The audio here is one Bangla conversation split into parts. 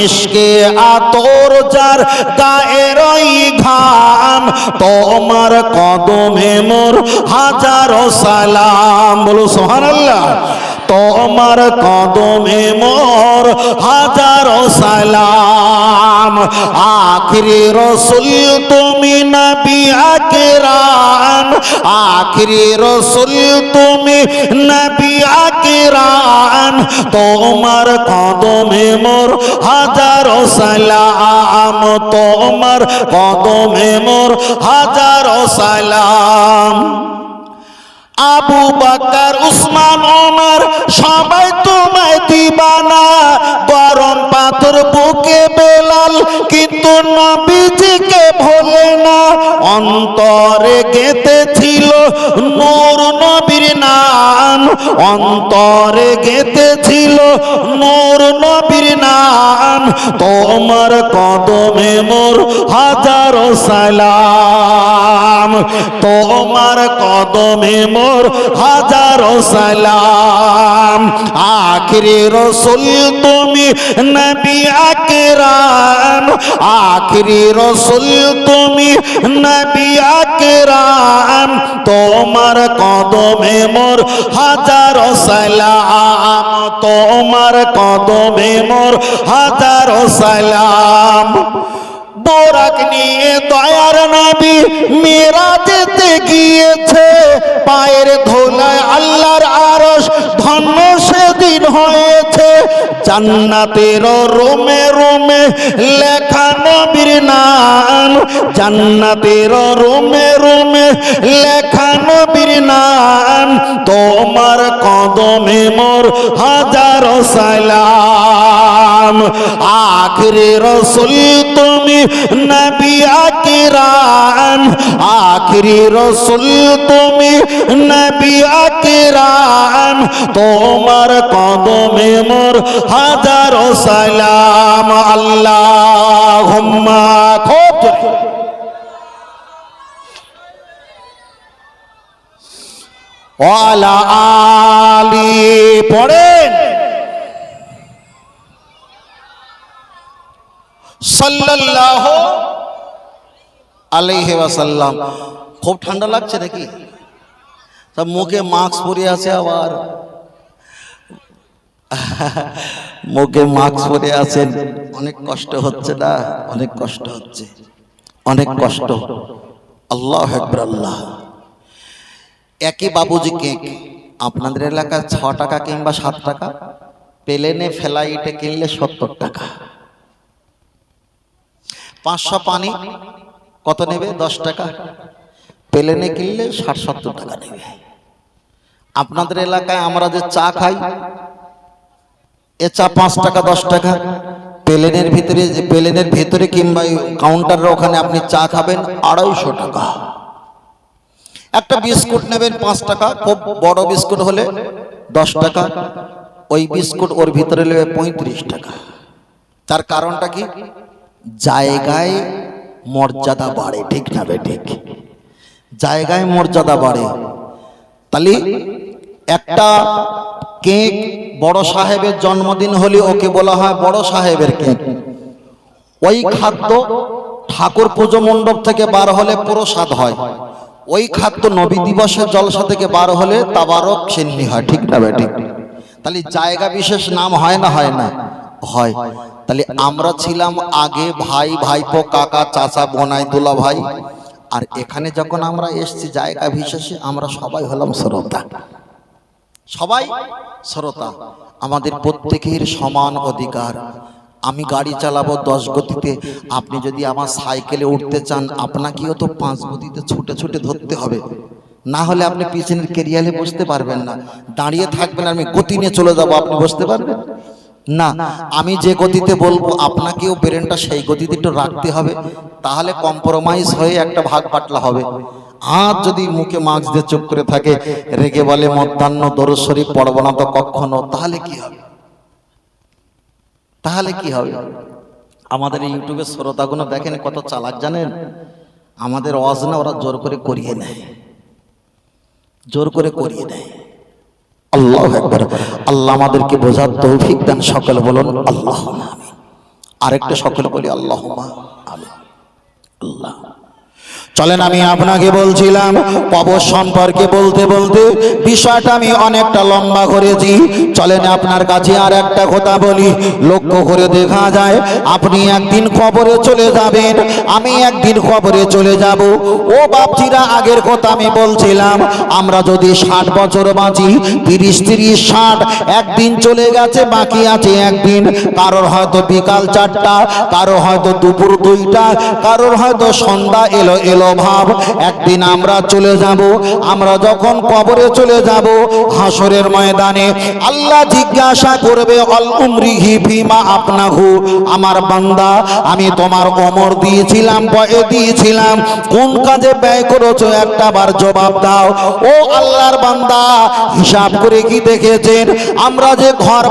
মিশকে আতর যার গায়ের ওই ঘাম, তোমার কদমে মোর হাজারো সালাম। বলো সুবহানাল্লাহ। তোমার কদমে মোর হাজারো সালাম। আখিরি রসুল তুমি নবী আকরাম, আখিরি রসুল তুমি নবী আকরাম, তোমার কদমে মোর হাজারো সালাম, তোমার কদমে মোর হাজারো সালাম। আবু বকর উসমান ওমর সবাই তোমায় দিবানা, গরম পাথর বুকে বেলাল কিন্তু নবীজিকে ভোলে না। অন্তরে গেঁথেছিল নূর নবীর নাম, অন্তরে গেঁথেছিল নূর নবীর নাম, তোমার কদমে মোর হাজারো সালাম, তোমার কদমে মোর হাজারো সালাম। আখিরি রসুল তুমি নবী আকরাম, আখিরি রসুল তুমি নবী আকরাম, তোমার কদমে মোর হাজারো সালাম, তোমার কদমে মোর হাজারো সালাম। বোরাক নিয়ে দয়ার নবী মিরাজেতে গিয়েছে, পায়ের ধুলায় আল্লাহর আরশ ধন্য সেদিন হয়েছে। জান্নাতের রুমে রুমে লেখা নবীর নাম, জান্নাতের রুমে রুমে লেখা নবীর নাম, তোমার কদমে মোর হাজারো সালাম। আখিরি রসুল তুমি নবী আকরাম, আখিরি রসুল তুমি নবী আকরাম, তোমার কদমে মোর হাজারো সালাম। আল্লাহুম্মা খুব ওয়ালা আলি পড়েন সাল্লাল্লাহু আলাইহি ওয়াসাল্লাম। খুব ঠান্ডা লাগছে নাকি? সব মুখে মাস্ক পরে আছে, আবার মুখে মাস্ক পরে আছেন, অনেক কষ্ট হচ্ছে না? অনেক কষ্ট হচ্ছে, অনেক কষ্ট। আল্লাহু আকবার। আল্লাহ। একই বাবুজি কেক আপনাদের এলাকায় 6 টাকা কিংবা 7 টাকা, প্লেনে ফ্লাইটে কিনলে 70 টাকা। 500 পানি কত নেবে? 10 টাকা। প্লেনে কিনলে 60-70 টাকা নেবে। আপনাদের এলাকায় আমরা যে চা খাই, এ চা 5 টাকা 10 টাকা। প্লেনের ভিতরে কিংবা কাউন্টারের ওখানে আপনি চা খাবেন 250 টাকা। একটা বিস্কুট নেবেন 5 টাকা, খুব বড় বিস্কুট হলে 10 টাকা, ওই বিস্কুট ওর ভিতরে নেবে 35 টাকা। তার কারণটা কি? জায়গায় মর্যাদা বাড়ে, ঠিক না ঠিক? জায়গায় মর্যাদা বাড়ে। তাহলে একটা কেক বড় সাহেবের জন্মদিন হলে ওকে বলা হয় বড় সাহেবের কেক। ওই খাদ্য ঠাকুর পুজো মণ্ডপ থেকে বার হলে প্রসাদ হয়, ওই খাদ্য নবী দিবসের জলসা থেকে বার হলে তাবারক চিহ্নি হয়, ঠিক না ঠিক? তাহলে জায়গা বিশেষ নাম হয় না হয় না? হয়। তাহলে আমরা ছিলাম আগে ভাই, ভাইপো, কাকা, চাচা, বোনাই, দুলা ভাই, আর এখানে যখন আমরা এসছি জায়গা বিশেষে আমরা সবাই হলাম শ্রোতা, সবাই শ্রোতা। আমাদের প্রত্যেকের সমান অধিকার। আমি গাড়ি চালাবো 10 গতিতে, আপনি যদি আমার সাইকেলে উঠতে চান আপনাকেও তো 5 গতিতে ছুটে ছুটে ধরতে হবে, না হলে আপনি পিছনের কেরিয়ালে বসতে পারবেন না। দাঁড়িয়ে থাকবেন, আমি গতি নিয়ে চলে যাব, আপনি বসতে পারবেন না। আমি যে গতিতে বলবো আপনাকেও ব্রেনটা সেই গতিতে একটু রাখতে হবে, তাহলে কম্প্রোমাইজ হয়ে একটা ভাগ পাটলা হবে। আর যদি মুখে মাস্ক দিয়ে চুপ করে থাকে, রেগে বলে মধ্যাহ্ন দরুদ শরীফ পড়ব না তো কখনো, তাহলে কি হবে? তাহলে কি হবে? আমাদের ইউটিউবের শ্রোতাগুলো দেখেন কত চালাক জানেন? আমাদের ওয়াজ না ওরা জোর করে করিয়ে নেয়, জোর করে করিয়ে নেয়। আল্লাহু আকবার। আল্লাহ আমাদেরকে বোঝার তৌফিক দান, সকলে বলুন আল্লাহুম্মা আমিন। আরেকটা সকলে বলি আল্লাহুম্মা আমিন। আল্লাহ, চলেন আমি আপনাকে বলছিলাম কবর সম্পর্কে বলতে বলতে বিষয়টা আমি অনেকটা লম্বা করেছি। চলেন আপনার কাছে আর একটা কথা বলি। লক্ষ্য করে দেখা যায় আপনি একদিন কবরে চলে যাবেন, আমি একদিন কবরে চলে যাব। ও বাপজিরা, আগের কথা আমি বলছিলাম, আমরা যদি 60 বছর বাঁচি, 30-60, একদিন চলে গেছে, বাকি আছে একদিন। কারোর হয়তো বিকাল 4টা, কারো হয়তো দুপুর 2টা, কারোর হয়তো সন্ধ্যা এলো এলো ভাব। একদিন আমরা চলে যাব। আমরা যখন কবরে চলে যাব, হাসরের ময়দানে আল্লাহ জিজ্ঞাসা করবে আল উমরিহি ফিমা আপনাহু, আমার বান্দা আমি তোমার ওমর দিয়েছিলাম, বয়ে দিয়েছিলাম, কোন কাজে ব্যয় করেছো একটা বার জবাব দাও। ও আল্লাহর বান্দা, হিসাব করে কি দেখেছেন? আমরা যে ঘর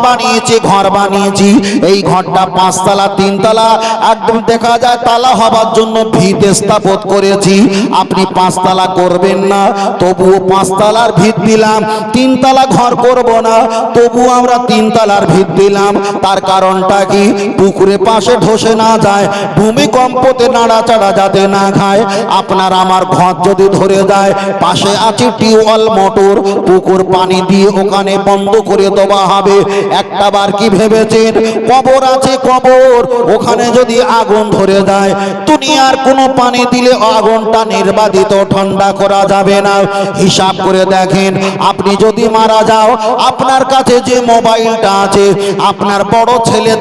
বানিয়েছি, এই ঘরটা 5 তলা 3 তলা একদম দেখা যায় তালা হবার জন্য ভিত স্থাপন করেছি। আপনি 5 তলা করবেন না, তবুও 5 তলার ভিত দিলাম। 3 তলা ঘর করব না, তবুও আমরা 3 তলার ভিত দিলাম। তার কারণটা কি? পুকুরে পাশে ধসে না যায়, ভূমিকম্পতে নাড়াচাড়া যাতে না খায়। আপনার আমার ঘর যদি ধরে যায়, পাশে আছে টিউবওয়েল মোটর, পুকুর পানি দিয়ে ওখানে বন্ধ করে দেওয়া হবে। একটা বার কি ভেবেছেন? কবর আছে কবর, ওখানে যদি আগুন ধরে যায়, দুনিয়ার কোনো পানি দিলে আগুনটা নির্বাধিত ঠান্ডা করা যাবে না। হিসাব করে দেখেন, আপনি যদি মারা যাও, আপনার কাছে যে মোবাইলটা আছে আপনার বড়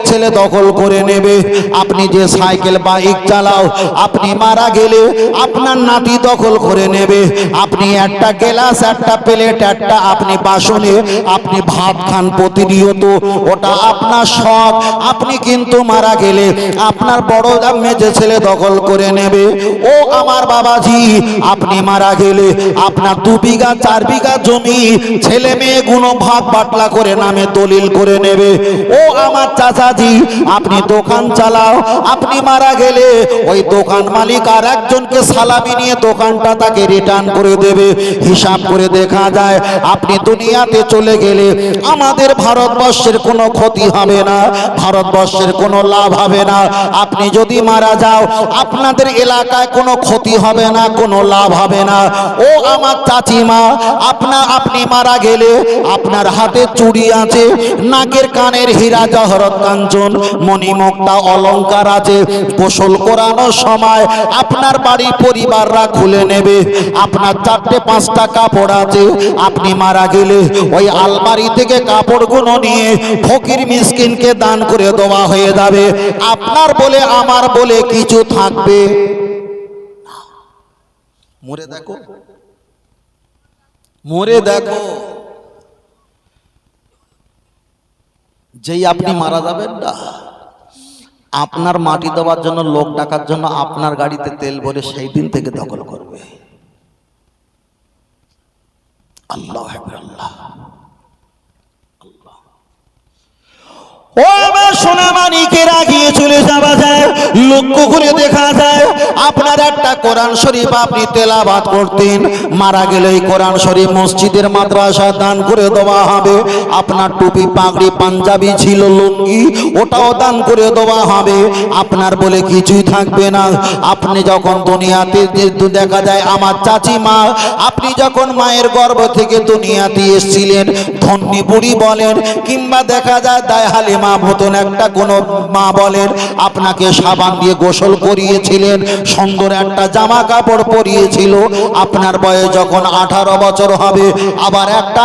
ছেলে দখল করে নেবে। আপনি যে সাইকেল বাইক চালাও, আপনি মারা গেলে আপনার নাতি দখল করে নেবে। আপনি একটা গ্লাস, একটা প্লেট, একটা আপনি বাসনে আপনি ভাত খান প্রতিনিয়ত, ওটা আপনার শখ। আপনি কিন্তু মারা গেলে আপনার বড় মেজে ছেলে দখল করে নেবে। ও আমার বাবাজি, আপনি মারা গেলে আপনার 2 বিঘা 4 বিঘা জমি ছেলে মেয়ে গুলো ভাগ বাটলা করে নামে দলিল করে নেবে। ও আমার চাচাজি, আপনি দোকান চালাও, আপনি মারা গেলে ওই দোকান মালিক আর একজনকে সালামি নিয়ে দোকানটা তাকে রিটার্ন করে দেবে। হিসাব করে দেখা যায় আপনি দুনিয়াতে চলে গেলে আমাদের ভারতবর্ষের কোনো ক্ষতি হবে না, ভারতবর্ষের কোনো লাভ হবে না। আপনি যদি মারা যাও, আপনাদের এলাকায় কোনো ক্ষতি হবে না, কোনো লাভ হবে না। ও আমার চাচিমা, আপনি মারা গেলে আপনার হাতে চুড়ি আছে, নাকের কানের হীরা জহরত কাঞ্চন মণিমুক্তা অলংকার আছে, গোসল করানোর সময় আপনার বাড়ি পরিবাররা খুলে নেবে। আপনার 4-5টা কাপড় আছে, আপনি মারা গেলে ওই আলমারি থেকে কাপড়গুলো নিয়ে ফকির মিসকিনকে দান করে দেওয়া হয়ে যাবে। আপনার বলে আমার বলে কিছু থাকবে। মরে দেখো, মরে দেখো, যেই আপনি মারা যাবেন না, আপনার মাটি দেওয়ার জন্য, লোক ডাকার জন্য আপনার গাড়িতে তেল ভরে সেই দিন থেকে দখল করবে। আল্লাহ আল্লাহ। ও আমার সোনা মানিকেরা, গিয়ে চলে যাওয়া যায়, লক্ষ্য করে দেখা যায় আপনার একটা কোরআন শরীফ আপনি তেলাওয়াত করতেন, মারা গেলে এই কোরআন শরীফ মসজিদের মাদ্রাসা দান করে দেওয়া হবে। আপনার টুপি পাগড়ি পাঞ্জাবি ছিল, লুঙ্গি, ওটাও দান করে দেওয়া হবে। আপনার বলে কিছুই থাকবে না। আপনি যখন দুনিয়াতে দেখা যায় আমার চাচিমা, আপনি যখন মায়ের গর্ভ থেকে দুনিয়াতে এসেছিলেন, ধন্যী বুড়ি বলেন কিংবা দেখা যায় দায় হালিমা মতন একটা কোন মা বলেন, আপনাকে সাবান দিয়ে গোসল করিয়েছিলেন, সুন্দর একটা জামা কাপড় পরিয়েছিল। আপনার বয়স যখন 18 বছর হবে, আবার একটা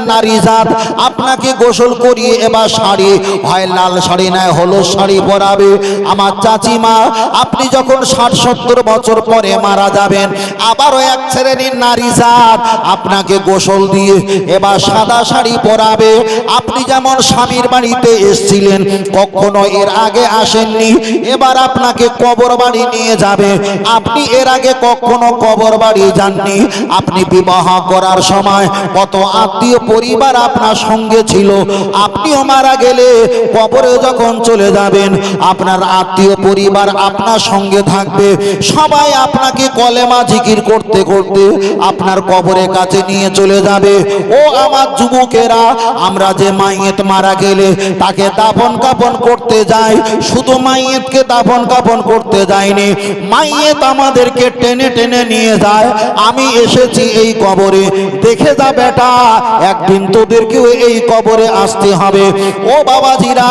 নারী জাত আপনাকে গোসল করিয়ে এবার শাড়ি, হয় লাল শাড়ি নয় হলুদ শাড়ি পরাবে। আমার চাচিমা, আপনি যখন 60-70 বছর পরে মারা যাবেন, আবারও এক শ্রেণীর নারী জাত আপনাকে গোসল দিয়ে এবার সাদা শাড়ি পরাবে। আপনি যেমন স্বামীর বাড়িতে এসেছিলেন, কখনো এর আগে আসেননি, এবার আপনাকে কবর বাড়ি নিয়ে যাবে। আপনি এর আগে কখনো কবর বাড়ি যাননি। আপনি বিবাহ করার সময় কত আত্মীয় পরিবার আপনার সঙ্গে ছিল, আপনিও মারা গেলে কবরে যখন চলে যাবেন, আপনার আত্মীয় পরিবার আপনার সঙ্গে থাকবে। সবাই আপনাকে কলেমা জিকির করতে করতে আপনার কবরের কাছে নিয়ে চলে যাবে। ও আমার যুবকেরা, আমরা যে মাইয়েত মারা গেলে তাকে দাফন কাফন করতে যাই, যায়, শুধু মাইয়েতকে দাফন কাফন করতে যায়নি, মাইয়েত আমাদেরকে টেনে টেনে নিয়ে যায়। আমি এসেছি এই কবরে, দেখে যা বেটা, একদিন তোদেরকেও এই কবরে আসতে হবে। ও বাবাজিরা,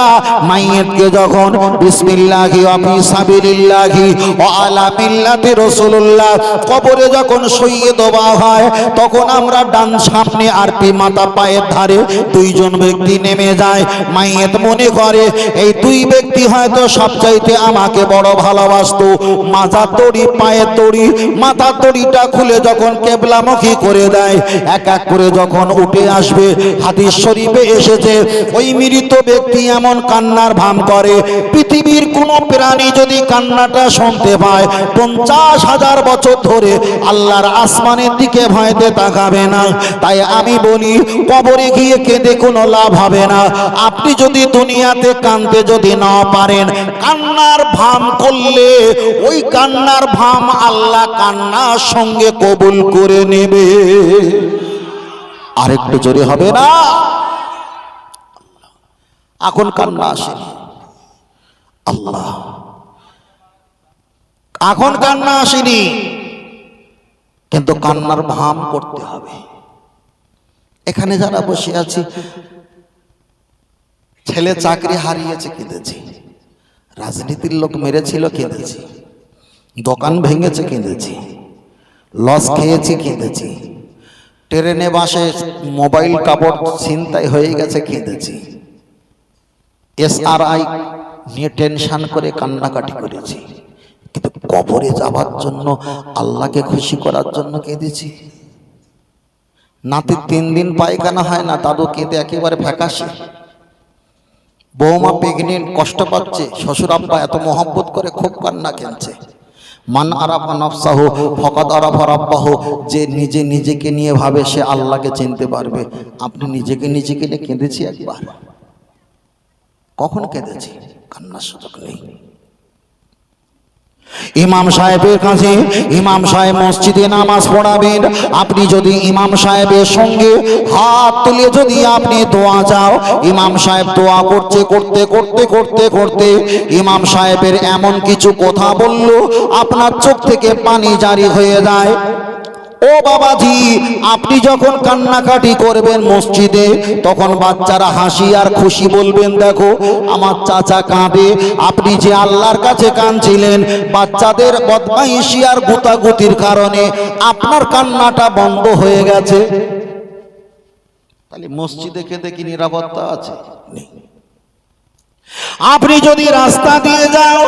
মাইয়েতকে যখন বিসমিল্লাহি ওয়া ফি সাবিলিল্লাহি ওয়া আলা মিল্লাতি রাসূলুল্লাহ কবরে যখন শুইয়ে দেওয়া হয়, তখন আমরা ডান সামনে আর মাথা পায়ের ধারে দুইজন ব্যক্তি নেমে যায়। মাইয়েত মনে করে এই দুই ব্যক্তি হয়তো সবচাইতে আমাকে বড় ভালোবাসতো। মাথার দড়ি, পায়ের দড়ি, মাথার দড়িটা খুলে যখন কেবলামুখী করে দেয়, এক এক করে যখন উঠে আসবে, হাদিস শরীফে এসেছে ওই মৃত ব্যক্তি এমন কান্নার ভান করে, পৃথিবীর কোন প্রাণী যদি কান্নাটা শুনতে পায় 50,000 বছর ধরে আল্লাহর আসমানের দিকে ভয়তে তাকাবে না। তাই আমি বলি, কবরে গিয়ে কেঁদে কোনো লাভ হবে না। আপনি যদি দুনিয়াতে কাঁদতে যদি না পারেন, কান্নার ভাম করলে ওই কান্নার ভাম আল্লাহ কান্নার সঙ্গে কবুল করে নেবে। আরেকটু জোরে হবে না? এখন কান্না আসেনি, আল্লাহ এখন কান্না আসেনি, কিন্তু কান্নার ভাম করতে হবে। এখানে যারা বসে আছি, ছেলে চাকরি হারিয়েছে কেঁদেছি, রাজনীতির লোক মেরেছিল কেঁদেছি, দোকান ভেঙেছে কেঁদেছি, লস খেয়েছি কেঁদেছি, ট্রেনে বাসে মোবাইল কাপড় ছিনতাই হয়ে গেছে কেঁদেছি, SRI নিয়ে টেনশন করে কান্নাকাটি করেছি। কিন্তু কবরে যাবার জন্য, আল্লাহকে খুশি করার জন্য কেঁদেছি। নাতির 3 দিন পায়খানা হয় না, দাদু কেঁদে একেবারে ফ্যাকাশে। বৌমা প্রেগনেন্ট, কষ্ট পাচ্ছে, শ্বশুর আব্বা এত মহব্বত করে খুব কান্না কেঁদছে। মান আরাফা নাফসাহু ফাকাদ আরাফা রাব্বাহু, যে নিজে নিজেকে নিয়ে ভাবে সে আল্লাহকে চিনতে পারবে। আপনি নিজেকে নিজেকে নিয়ে কেঁদেছি একবার? কখন কেঁদেছি? কান্নার সুযোগ নেই। ইমাম সাহেবের কাছে, ইমাম সাহেব মসজিদে নামাজ পড়াবেন, আপনি যদি ইমাম সাহেবের সঙ্গে হাত তুলে যদি আপনি দোয়া চাও, ইমাম সাহেব দোয়া করতে করতে করতে করতে করতে ইমাম সাহেবের এমন কিছু কথা বলল, আপনার চোখ থেকে পানি জারি হয়ে যায়। ও বাবাজি, আপনি যখন কান্নাকাটি করবেন মসজিদে, তখন বাচ্চারা হাসি আর খুশি বলবেন, দেখো আমার চাচা কাঁদে। আপনি যে আল্লাহর কাছে কাঁদছিলেন, বাচ্চাদের বদমাইশি আর গুতাগুতির কারণে আপনার কান্নাটা বন্ধ হয়ে গেছে। তাহলে মসজিদে কেঁদে কি নিরাপত্তা আছে? নেই। আপনি যদি রাস্তা দিয়ে যাও,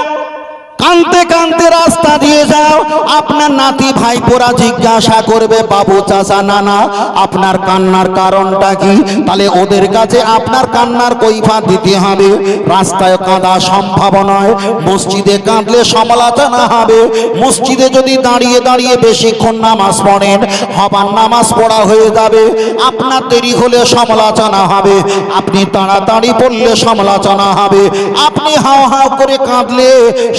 কানতে কানতে রাস্তা দিয়ে যাও, আপনার নাতি ভাইপোরা জিজ্ঞাসা করবে, বাবু, চাচা, নানা, আপনার কান্নার কারণটা কি? তাহলে ওদের কাছে আপনার কান্নার কৈফিয়ত দিতে হবে। রাস্তায় কাঁদা সম্ভব নয়, মসজিদে কাঁদলে সমালোচনা হবে। মসজিদে যদি দাঁড়িয়ে দাঁড়িয়ে বেশিক্ষণ নামাজ পড়েন, হবার নামাজ পড়া হয়ে যাবে, আপনার দেরি হলে সমালোচনা হবে। আপনি তাড়াতাড়ি পড়লে সমালোচনা হবে। আপনি হাও হাও করে কাঁদলে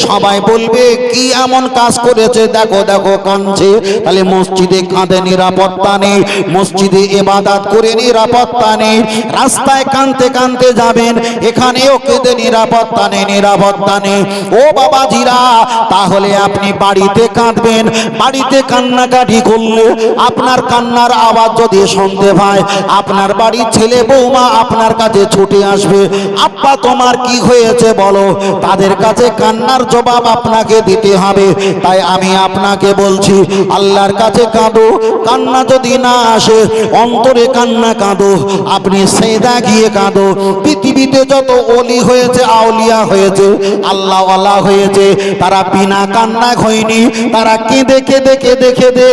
সবাই বলবে, কি এমন কাজ করেছে, দেখো দেখো কাঁদছে। তাহলে মসজিদে কাঁদে নিরাপত্তা নেই, মসজিদে ইবাদত করে নিরাপত্তা নেই। রাস্তায় কাঁদতে কাঁদতে যাবেন, এখানেও কেঁদে নিরাপত্তা নেই, নিরাপত্তা নেই। ও বাবাজিরা, তাহলে আপনি বাড়িতে কাঁদবেন, বাড়িতে কান্নাকাটি করলে আপনার কান্নার আওয়াজ যদি শুনতে পায়, আপনার বাড়ির ছেলে বৌমা আপনার কাছে ছুটে আসবে, আব্বা তোমার কি হয়েছে বলো। তাদের কাছে কান্নার জবাব আপনাকে দিতে হবে। তাই আমি আপনাকে বলছি, আল্লাহর কাছে কাঁদো, কান্না যদি না আসে অন্তরে কান্না কাঁদো, আপনি সেজদা গিয়ে কাঁদো। পৃথিবীতে যত ওলি হয়েছে, আউলিয়া হয়েছে, আল্লাহওয়ালা হয়েছে, তারা বিনা কান্না হয়নি, তারা কেঁদে কেঁদে কেঁদে কেঁদে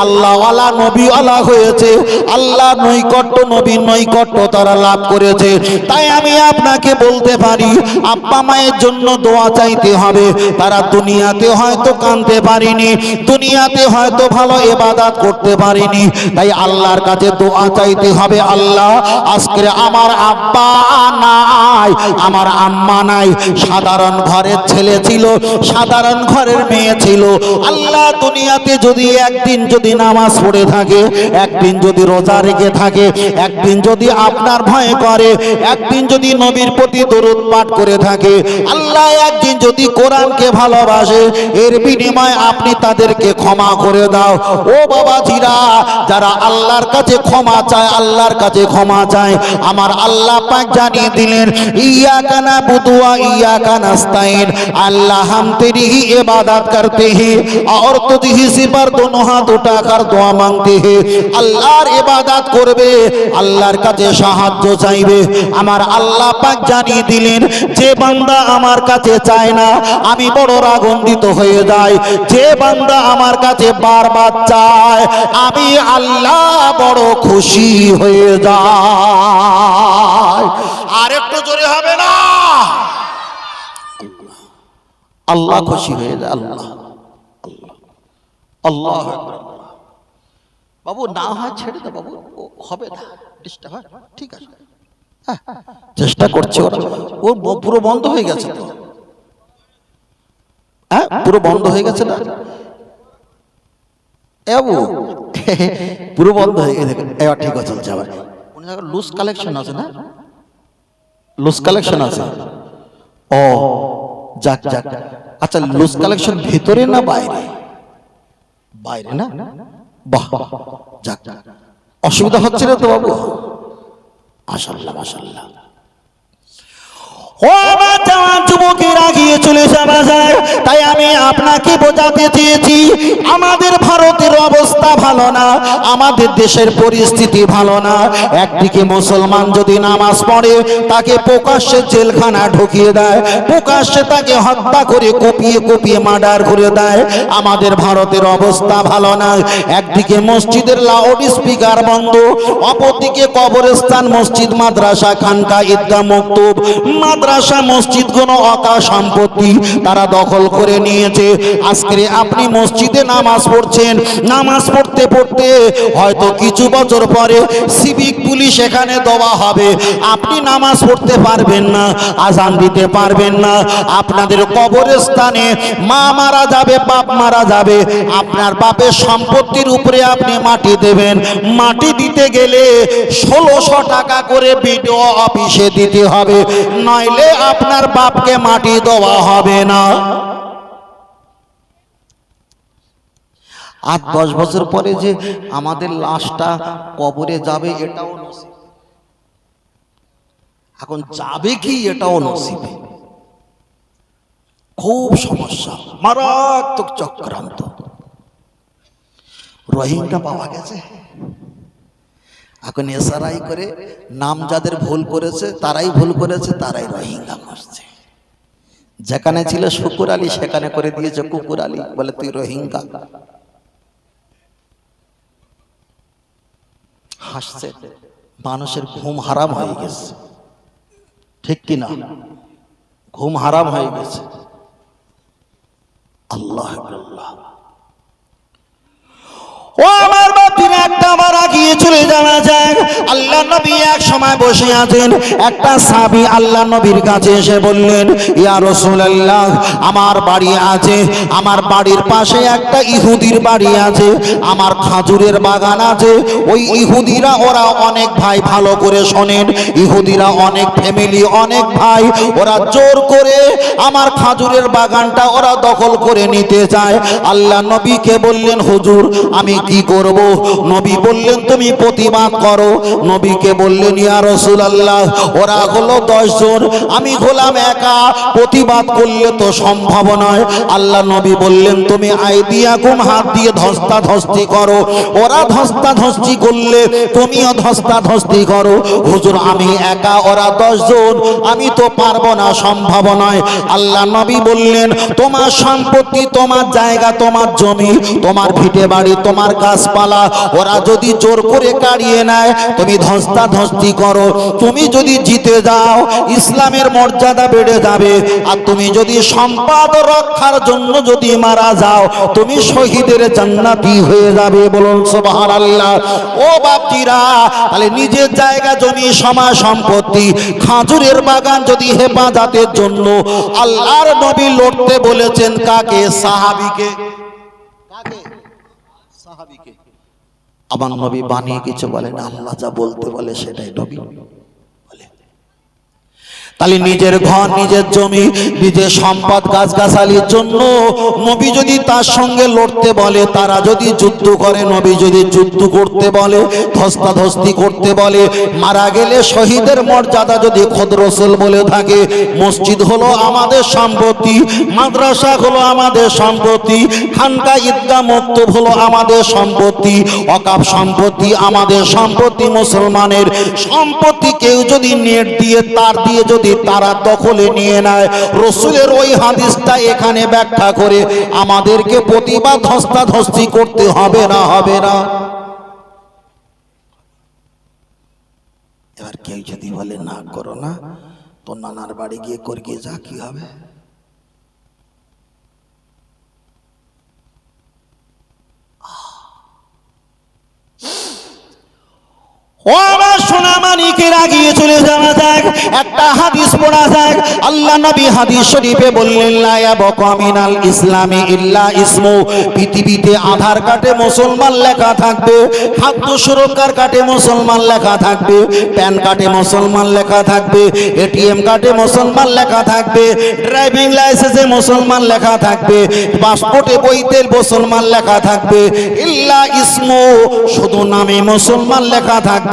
আল্লাহওয়ালা নবীওয়ালা হয়েছে, আল্লাহ নৈকট্য, নবী নৈকট্য তারা লাভ করেছে। তাই আমি আপনাকে বলতে পারি, আব্বা মায়ের জন্য দোয়া চাইতে হবে, তারা দুনিয়াতে হয়তো কাঁদতে পারেনি, দুনিয়াতে হয়তো ভালো ইবাদত করতে পারেনি। তাই আল্লাহর কাছে দোয়া চাইতে হবে, আল্লাহ আজকে আমার আব্বা নাই, আমার আম্মা নাই, সাধারণ ঘরের ছেলে ছিল, সাধারণ ঘরের মেয়ে ছিল। আল্লাহ দুনিয়াতে যদি একদিন যদি নামাজ পড়ে থাকে, একদিন যদি রোজা রেখে থাকে, একদিন যদি আপনার ভয় করে, একদিন যদি নবীর প্রতি দরুদ পাঠ করে থাকে, আল্লাহ একদিন যদি কোরআনকে ভালোবাসে, এর বিনিময়ে আপনি তাদেরকে ক্ষমা করে দাও। ও বাবাজিরা, যারা আল্লাহর কাছে ক্ষমা চায়, আল্লাহর কাছে ক্ষমা চায়, আমার আল্লাহ পাক জানিয়ে দিলেন, ইয়্যাকা নাবুদু ওয়া ইয়্যাকা নাস্তাইন, अल्लाह हम तेरी ही इबादत करते हैं और तुझ ही से पर दोनों हाथ उठाकर दुआ मांगते हैं। আল্লাহর ইবাদত করবে, আল্লাহর কাছে সাহায্য চাইবে। আমার আল্লাহ পাক জানিয়ে দিলেন, যে বান্দা আমার কাছে চায় না আমি বড় রাগান্বিত হয়ে যাই, যে বান্দা আমার কাছে বারবার চায় আমি আল্লাহ বড় খুশি হয়ে যাই। আর একটু জোরে হবে না? আল্লাহ খুশি হয়ে যায়। আল্লাহ আল্লাহ আল্লাহ। বাবু না হয় ছেড়ে দে বাবু, হবে না, ডিস্টার্ব হয়, ঠিক আছে, চেষ্টা করছে ওরা। ওর পুরো বন্ধ হয়ে গেছে তো, হ্যাঁ পুরো বন্ধ হয়ে গেছে না বাবু, পুরো বন্ধ হয়ে গেছে। এবার ঠিক আছে, চলছে। আবার লুজ কালেকশন আছে না, লুজ কালেকশন আছে। ও যাক যাক, আচ্ছা লুজ কালেকশন ভিতরে না বাইরে? বাইরে না? বাহ যাক, অসুবিধা হচ্ছে না তো বাবু? মাশাআল্লাহ মাশাআল্লাহ। ও আমার জওয়ান যুবকেরা গিয়ে চলে যাওয়া যায়। তাই আমি আপনাকে বোঝাতে চেয়েছি, আমাদের ভারতের অবস্থা ভালো না, আমাদের দেশের পরিস্থিতি ভালো না। একদিকে মুসলমান যদি নামাজ পড়ে তাকে প্রকাশ্যে জেলখানা ঢুকিয়ে দেয়, প্রকাশ্যে তাকে হত্যা করে কুপিয়ে কুপিয়ে মার্ডার করে দেয়। আমাদের ভারতের অবস্থা ভালো না। একদিকে মসজিদের লাউড স্পিকার বন্ধ, অপরদিকে কবরস্থান, মসজিদ, মাদ্রাসা, খানকা, ঈদগাহ, মক্তব, মাদ্রাসা, মসজিদ কোনো অকা সম্পত্তি তারা দখল করে নিয়েছে। আজকে আপনি মসজিদে নামাজ পড়ছেন, নামাজ পড়তে পড়তে হয়তো কিছু বছর পরে সিভিক পুলিশ এখানে দেওয়া হবে, আপনি নামাজ পড়তে পারবেন না, আজান দিতে পারবেন না। আপনাদের কবরস্থানে মা মারা যাবে, বাপ মারা যাবে, আপনার বাপের সম্পত্তির উপরে আপনি মাটি দেবেন। মাটি দিতে গেলে 1600 টাকা করে বিডিও অফিসে দিতে হবে, নইলে আপনার বাপকে মাটি দেওয়া হবে না। আর 10 বছর পরে যে আমাদের লাশটা কবরে যাবে এটাও নসিব, এখন যাবে কি এটাও নসিবে। খুব সমস্যা, মারাত্মক চক্রান্ত। রোহিঙ্গা পাওয়া গেছে, এখন এসআরআই করে নাম যাদের ভুল করেছে তারাই ভুল করেছে, তারাই রোহিঙ্গা করছে। যেখানে ছিল শুকুর আলী সেখানে করে দিয়েছে কুকুর আলী, বলে তুই রোহিঙ্গা। হাসছে, মানুষের ঘুম হারাম হয়ে গেছে, ঠিক কিনা? ঘুম হারাম হয়ে গেছে। আল্লাহ আল্লাহ। ও আমার বাতিরা, একটা বার আগিয়ে চলে যাওয়া যায়। আল্লাহ নবী এক সময় বসে আছেন, একটা সাহাবী আল্লাহ নবীর কাছে এসে বললেন, ইয়া রাসূলুল্লাহ, আমার বাড়ি আছে, আমার বাড়ির পাশে একটা ইহুদির বাড়ি আছে, আমার খাজুরের বাগান আছে। ওই ইহুদিরা ওরা অনেক ভাই, ভালো করে শোনেন, ইহুদিরা অনেক ফ্যামিলি, অনেক ভাই, ওরা জোর করে আমার খাজুরের বাগানটা ওরা দখল করে নিতে চায়। আল্লাহ নবীকে বললেন, হুজুর আমি কি করব? নবী বললেন, তুমি প্রতিবাদ করো। নবীকে বললেন, ইয়া রাসূলুল্লাহ, ওরা হলো 10 জন, আমি হলাম একা, প্রতিবাদ করলে তো সম্ভব নয়। আল্লাহ নবী বললেন, তুমি আইদিয়াকুম, হাত দিয়ে ধস্তাধস্তি করো, ওরা ধস্তাধস্তি করলে তুমিও ধস্তাধস্তি করো। হুজুর আমি একা, ওরা 10 জন, আমি তো পারবো না, সম্ভব নয়। আল্লাহ নবী বললেন, তোমার সম্পত্তি, তোমার জায়গা, তোমার জমি, তোমার ভিটে বাড়ি, তোমার গাছপালা ওরা যদি জোর করে কাড়িয়ে নেয়, তুমি ধস্তাধস্তি করো, তুমি যদি জিতে যাও ইসলামের মর্যাদা বেড়ে যাবে। আর তুমি যদি সম্পদ রক্ষার জন্য যদি মারা যাও, তুমি শহীদের জান্নাতি হয়ে যাবে। বলুন সুবহানাল্লাহ। ও বাপজিরা, তাহলে নিজের জায়গা জমি সমাজ সম্পত্তি খাজুরের বাগান যদি হেফাজতের জন্য আল্লাহর নবী লড়তে বলেছেন কাকে? সাহাবীকে। কাকে? সাহাবীকে। আমার নবী বানিয়ে কিছু বলেন, আল্লাহ যা বলতে বলে সেটাই নবী বলে। তাহলে নিজের ঘর, নিজের জমি, নিজের সম্পদ গাছগাছালির জন্য নবী যদি তার সঙ্গে লড়তে বলে, তারা যদি যুদ্ধ করে, নবী যদি যুদ্ধ করতে বলে, ধস্তাধস্তি করতে বলে, মারা গেলে শহীদের মর্যাদা যদি খোদ রাসূল বলে থাকে, মসজিদ হলো আমাদের সম্পত্তি, মাদ্রাসা হলো আমাদের সম্পত্তি, খানকা ঈদগাহ মক্তব হলো আমাদের সম্পত্তি, ওয়াকফ সম্পত্তি আমাদের সম্পত্তি, মুসলমানের সম্পত্তি কেউ যদি নেট দিয়ে তার দিয়ে যদি তারা দখলে নিয়ে নেয়, রাসূলের ওই হাদিসটা এখানে ব্যাখ্যা করে আমাদেরকে প্রতিবাদ ধস্তাধস্তি করতে হবে না? হবে না? এবার কেউ যদি বলে না করো না, তো নানার বাড়ি গিয়ে করিয়ে যা, কি হবে? ও আমার সোনা মানিকের আগিয়ে চলে যাওয়া যাক, একটা হাদিস পড়া যাক। আল্লাহ নবী হাদিস শরীফে বললেন, লা ইয়াবকা মিনাল ইসলামি ইল্লা ইসমু। পৃথিবীতে আধার কার্ডে মুসলমান লেখা থাকবে, খাদ্য সুরক্ষার কার্ডে মুসলমান লেখা থাকবে, প্যান কার্ডে মুসলমান লেখা থাকবে, এটিএম কার্ডে মুসলমান লেখা থাকবে, ড্রাইভিং লাইসেন্সে মুসলমান লেখা থাকবে, পাসপোর্টে বইতে মুসলমান লেখা থাকবে, ইল্লা ইসমু, শুধু নামে মুসলমান লেখা থাকবে।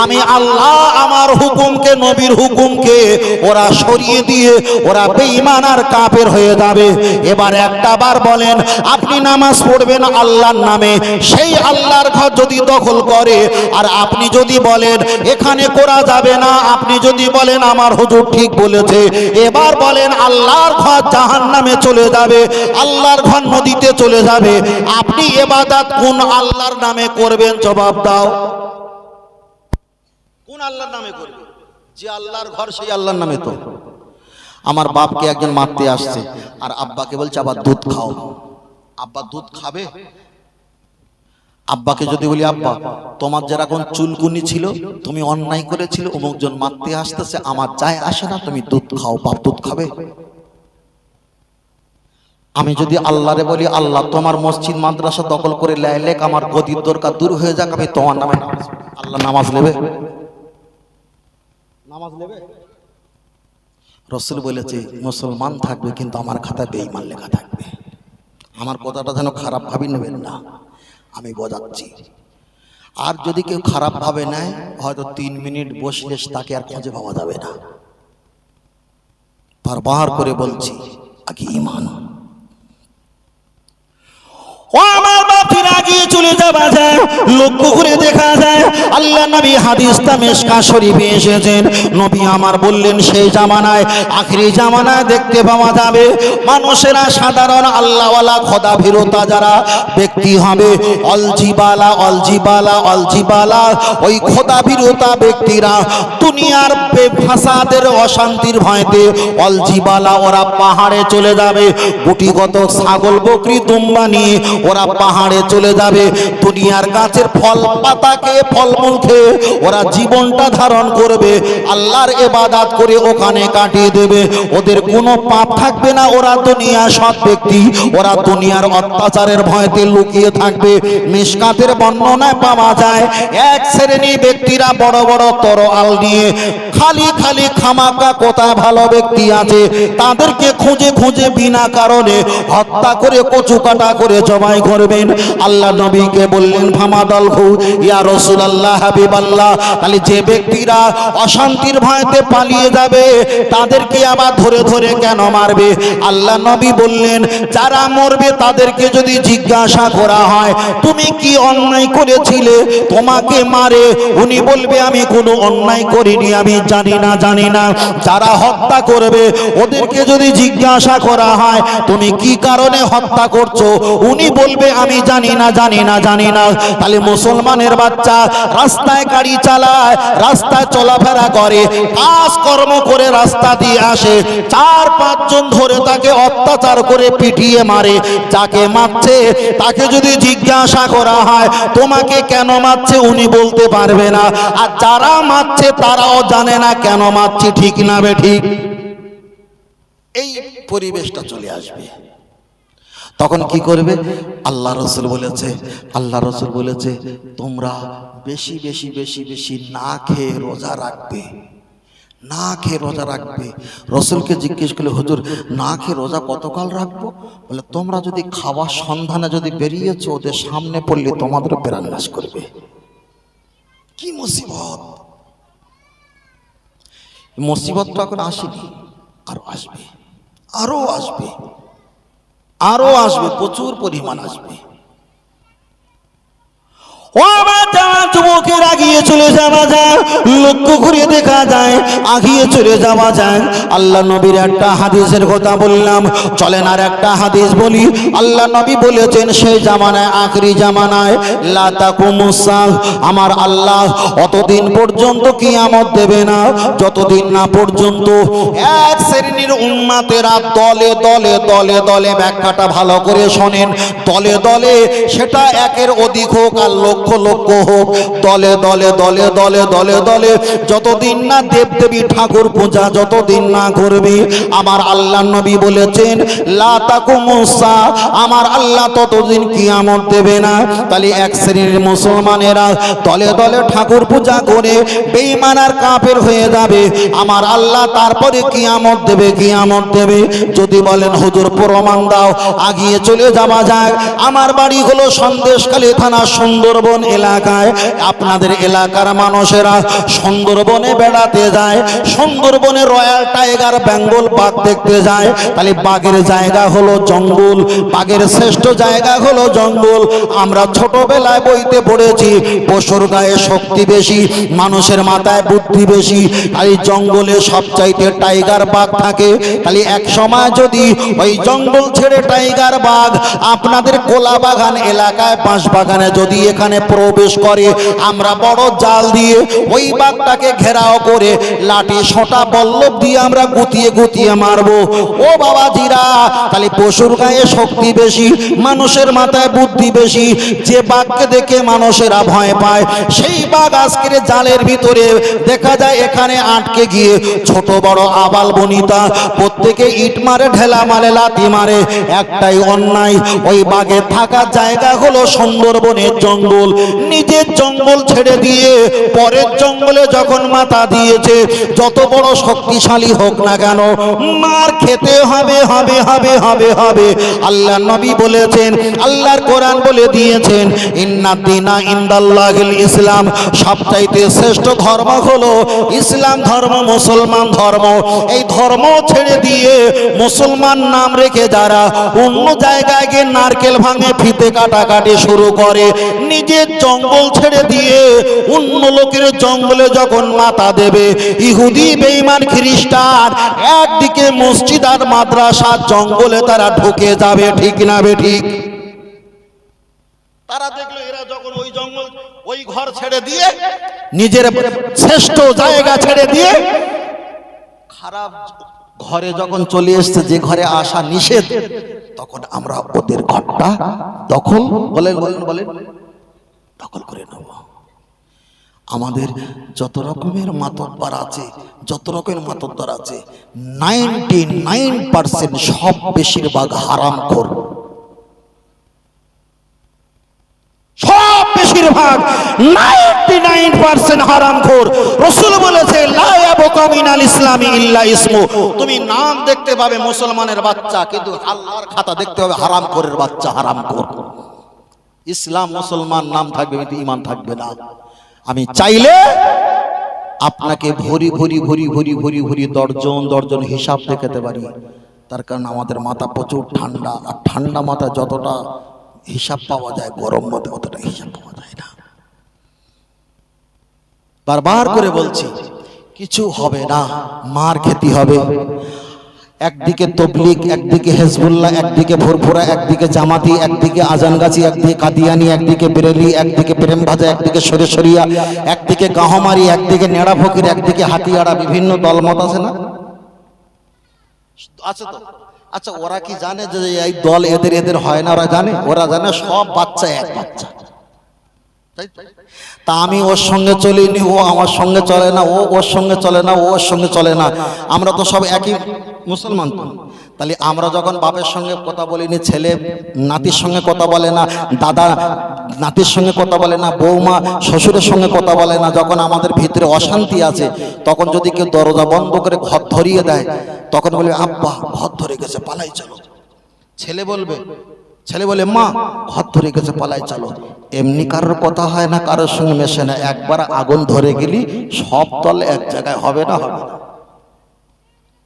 আমি আল্লাহ আমার হুকুমকে, নবীর হুকুমকে ওরা সরিয়ে দিয়ে ওরা বেঈমান আর কাফের হয়ে যাবে। এবার একটা বার বলেন, আপনি নামাজ পড়বেন আল্লাহর নামে, সেই আল্লাহর ঘর যদি দখল করে, আর আপনি যদি বলেন এখানে করা যাবে না, আপনি যদি বলেন আমার হুজুর ঠিক বলেছে, এবার বলেন আল্লাহর ঘর জাহান্নামে চলে যাবে, আল্লাহর ঘর নদীতে চলে যাবে, আপনি ইবাদত কোন আল্লাহর নামে করবেন? জবাব দাও। কোন আল্লাহর নামে করবে? যে আল্লাহর ঘর সেই আল্লাহর নামে। তো আমার বাপকে একজন মারতে আসছে, আর আব্বাকে বলছে আবার দুধ খাও। আব্বা দুধ খাবে? আব্বাকে যদি বলি, আব্বা তোমার যেরকম চুলকুনি ছিল, তুমি অন্যায় করেছিল, অমুকজন মারতে আসতেছে, আমার যায় আসে না, তুমি দুধ খাও, বাপ দুধ খাবে? আমি যদি আল্লাহরে বলি, আল্লাহ তোমার মসজিদ মাদ্রাসা দখল করে লেখ, আমার গদির দরকার দূর হয়ে যাক, আমি তোমার নামে নামাজ পড়ি, আল্লাহ নামাজ নেবে? নামাজ নেবে? রাসূল বলেছে মুসলমান থাকবে কিন্তু আমার খাতায় বেঈমান লেখা থাকবে। আমার কথাটা যেন খারাপ ভাবে নেবেন না, আমি বোঝাচ্ছি। আর যদি কেউ খারাপ ভাবে নেয়, হয়তো 3 মিনিট বসলে তাকে আর খুঁজে পাওয়া যাবে না। বারবার করে বলছি, আগে ঈমান। ও আমার বাপের আগিয়ে চলে যাওয়া যায়, লক্ষ্য করে দেখা যায় আল্লাহ নবী হাদিসটা মিশকাত শরীফে এসেছেন। নবী আমার বললেন, সেই জামানায়, আখিরি জামানায় দেখতে পাওয়া যাবে মানুষেরা সাধারণ আল্লাহওয়ালা খোদা ভীরুতা যারা ব্যক্তি হবে, অলজিবালা অলজিবালা অলজিবালা, ওই খোদা ভীরুতা ব্যক্তিরা দুনিয়ার ফাসাদের অশান্তির ভয়তে অলজিবালা ওরা পাহাড়ে চলে যাবে, গুটিগত ছাগল বকরি দুম্বা নিয়ে ওরা পাহাড়ে চলে যাবে, দুনিয়ার গাছের ফল পাতা খেয়ে, ফলমূল খেয়ে ওরা জীবনটা ধারণ করবে, আল্লাহর ইবাদত করে ওখানে কাটিয়ে দেবে, ওদের কোনো পাপ থাকবে না, ওরা দুনিয়ার সৎ ব্যক্তি, ওরা দুনিয়ার অত্যাচারের ভয়তে লুকিয়ে থাকবে। মিশকাতের বর্ণনায় পাওয়া যায় এক শ্রেণী ব্যক্তিরা বড় বড় তরোয়াল নিয়ে খালি খালি খামাকা কোথায় ভালো ব্যক্তি আছে তাদেরকে খুঁজে খুঁজে বিনা কারণে হত্যা করে কচু কাটা করে জবাই করবেন। আল্লাহ নবীকে বললেন, ফামাদালহু ইয়া রাসূলুল্লাহ হাবিবাল্লাহ, তাহলে যে ব্যক্তিরা অশান্তির ভয়তে পালিয়ে যাবে তাদেরকে আবার ধরে ধরে কেন মারবে? আল্লাহ নবী বললেন, যারা মরবে তাদেরকে যদি জিজ্ঞাসা করা হয় তুমি কি অন্যায় করেছিলে, তোমাকে মারে, উনি বলবে আমি কোনো অন্যায় করিনি, আমি জানি না জানি না। যারা হত্যা করবে ওদেরকে যদি জিজ্ঞাসা করা হয় তুমি কি কারণে হত্যা করছো, উনি বলবে আমি জানি না জানি না তাহলে মুসলমানের বাচ্চা রাস্তায় গাড়ি চালায়, রাস্তায় চলাফেরা করে, কাজকর্ম করে রাস্তা দিয়ে আসে, 4-5 জন ধরে তাকে অত্যাচার করে পিটিয়ে মারে। যাকে মারছে তাকে যদি জিজ্ঞাসা করা হয় তোমাকে কেন মারছে, উনি বলতে পারবে না। আর যারা মারছে তারাও জানে না কেন মারছে। ঠিক না বে ঠিক? এই পরিবেশটা চলে আসবে। তখন কি করবে? আল্লাহ রসুল বলেছে তোমরা বেশি বেশি বেশি বেশি না খেয়ে রোজা রাখবে, না খেয়ে রোজা রাখবে। রসুলকে জিজ্ঞেস করলে হুজুর না খেয়ে রোজা কতকাল রাখবো? বলে তোমরা যদি খাওয়ার সন্ধানে যদি বেরিয়েছো, ওদের সামনে পড়লে তোমাদের প্রাণ নাশ করবে। কি মুসিবত! মুসিবতটা এখন আসেনি, আরো আসবে, আরো আসবে, আরো আসবে, প্রচুর পরিমাণ আসবে। ও আমার যুবকের আগিয়ে চলে যাওয়া যায়, লক্ষ্য করে দেখা যায় আগিয়ে চলে যাওয়া যায়। আল্লাহ নবীর একটা হাদিসের কথা বললাম, চলেন আর একটা হাদিস বলি। আল্লাহ নবী বলেছেন সেই জামানায়, আখরি জামানায়, লা তাকুমুস সাহ, আমার আল্লাহ অতদিন পর্যন্ত কিয়ামত দেবে না যতদিন না পর্যন্ত এক শ্রেণীর উম্মতেরা দলে দলে দলে দলে, ব্যাখ্যাটা ভালো করে শোনেন, দলে দলে, সেটা একের অধিক হোক আর লক্ষ লক্ষ হোক, দলে দলে দলে দলে দলে দলে যতদিন না দেবদেবী ঠাকুর পূজা যতদিন না করবে, আমার আল্লাহ নবী বলেছেন লা তাকুমুস সাহ, আমার আল্লাহ ততদিন কিয়ামত দেবে না। তাহলে এক শ্রেণীর মুসলমানেরা দলে দলে ঠাকুর পূজা করে বেঈমান আর কাফের হয়ে যাবে, আমার আল্লাহ তারপরে কিয়ামত দেবে, কিয়ামত দেবে। যদি বলেন হুজুর প্রমাণ দাও, আগিয়ে চলে যাওয়া যাক। আমার বাড়ি হলো সন্দেশখালী থানা সুন্দরবন এলাকায়। আপনাদের এলাকার মানুষেরা সুন্দরবনে বেড়াতে যায়, সুন্দরবনে রয়্যাল টাইগার বেঙ্গল বাঘ দেখতে যায়। তাহলে বাঘের জায়গা হলো জঙ্গল, বাঘের শ্রেষ্ঠ জায়গা হলো জঙ্গল। আমরা ছোটবেলায় বইতে পড়েছি পশুর গায়ে শক্তি বেশি, মানুষের মাথায় বুদ্ধি বেশি। তাই জঙ্গলে সবচাইতে টাইগার বাঘ থাকে। তাহলে এক সময় যদি ওই জঙ্গল ছেড়ে টাইগার বাঘ আপনাদের কোলা বাগান এলাকায়, বাঁশ বাগানে যদি এখানে প্রবেশ করে, আমরা বড় জাল দিয়ে ওই বাঘটাকে ঘেরাও করে লাঠি সোঁটা বল্লভ দিয়ে আমরা গুতিয়ে গুতিয়ে মারবো। ও বাবাজিরা, তাহলে পশুর গায়ে শক্তি বেশি, মানুষের মাথায় বুদ্ধি বেশি। যে বাঘকে দেখে মানুষেরা ভয় পায়, সেই বাঘ আজকের জালের ভিতরে দেখা যায় এখানে আটকে গিয়ে ছোট বড় আবাল বনিতা প্রত্যেকে ইট মারে, ঢেলা মারে, লাথি মারে। একটাই অন্যায়, ওই বাঘের থাকার জায়গা হলো সুন্দরবনের জঙ্গল। নিজের জঙ্গল ছেড়ে দিয়ে পরের জঙ্গলে যখন মাথা দিয়েছে, যত বড় শক্তিশালী হোক না কেন মার খেতে হবে, হবে হবে হবে হবে। আল্লাহ নবী বলেছেন, আল্লাহর কোরআন বলে দিয়েছেন, ইন্নাদ দীনা ইনদাল্লাহিল ইসলাম, সবচাইতে শ্রেষ্ঠ ধর্ম হলো ইসলাম ধর্ম, মুসলমান ধর্ম। এই ধর্ম ছেড়ে দিয়ে মুসলমান নাম রেখে যারা অন্য জায়গায় গিয়ে নারকেল ভাঙে, ফিতে কাটাকাটি শুরু করে, নিজের জঙ্গল ছেড়ে দিয়ে অন্য লোকের জঙ্গলে যখন মাথা দেবে, ইহুদি বেঈমান খ্রিস্টান একদিকে মসজিদ আর মাদ্রাসা, জঙ্গলে তারা ঢুকে যাবে। ঠিক না বে ঠিক? তারা দেখলো এরা যখন ওই জঙ্গল, ওই ঘর ছেড়ে দিয়ে, নিজের শ্রেষ্ঠ জায়গা ছেড়ে দিয়ে খারাপ ঘরে যখন চলে এসছে, যে ঘরে আসা নিষেধ, তখন আমরা ওদের ঘরটা দখল বলেন বলেন বলেন দখল করে নেব। আমাদের যত রকমের মাতব্বর আছে, যত রকমের মাতব্বর আছে, 99% সব বেশিরভাগ হারামখোর, সব বেশিরভাগ 99% হারামখোর। রাসূল বলেছে লা ইয়াবকা মিনাল ইসলামি ইল্লা ইসমু, তুমি নাম দেখতে পাবে মুসলমানের বাচ্চা, কিন্তু আল্লাহর খাতা দেখতে পাবে হারামখোরের বাচ্চা, হারামখোর। ইসলাম মুসলমান নাম থাকবে কিন্তু ঈমান থাকবে না। আমি চাইলে আপনাকে ভরি ভরি ভরি ভরি ভরি ভরি দর্জন দর্জন হিসাব দেখাতে পারি, তার কারণ আমাদের মাথা প্রচুর ঠান্ডা, আর ঠান্ডা মাথা যতটা হিসাব পাওয়া যায়, গরম মাথা অতটা হিসাব পাওয়া যায় না। বারবার করে বলছি কিছু হবে না, মার খেতে হবে। একদিকে তবলিগ, একদিকে হেজবুল্লাহ, একদিকে ভোরভোরা, একদিকে জামাতি, একদিকে আজানগাছি, একদিকে কাদিয়ানি, একদিকে বেরেলি, একদিকে প্রেম ভাজা, একদিকে সরেসরিয়া, একদিকে গাহমারি, একদিকে নেড়া ফকির, একদিকে হাতিয়াড়া, বিভিন্ন দলমত আছে না? আচ্ছা তো, আচ্ছা ওরা কি জানে যে এই দল এদের এদের হয় না? ওরা জানে? ওরা জানে সব বাচ্চা এক বাচ্চা। তা আমি ওর সঙ্গে চলিনি, ও আমার সঙ্গে চলে না, ও ওর সঙ্গে চলে না, ও ওর সঙ্গে চলে না, আমরা তো সব একই মুসলমান। তো তাহলে আমরা যখন বাপের সঙ্গে কথা বলিনি, ছেলে নাতির সঙ্গে কথা বলে না, দাদা নাতির সঙ্গে কথা বলে না, বৌমা শ্বশুরের সঙ্গে কথা বলে না, যখন আমাদের ভিতরে অশান্তি আছে, তখন যদি কেউ দরজা বন্ধ করে ঘর ধরিয়ে দেয়, তখন বলবে আব্বা ঘর ধরে গেছে পালাই চলো। ছেলে বলে মা ঘর ধরে গেছে পালাই চলো। এমনি কারোর কথা হয় না, কারোর সঙ্গে মেশে না। একবার আগুন ধরে গেলি সব দল এক জায়গায় হবে না, হবে না।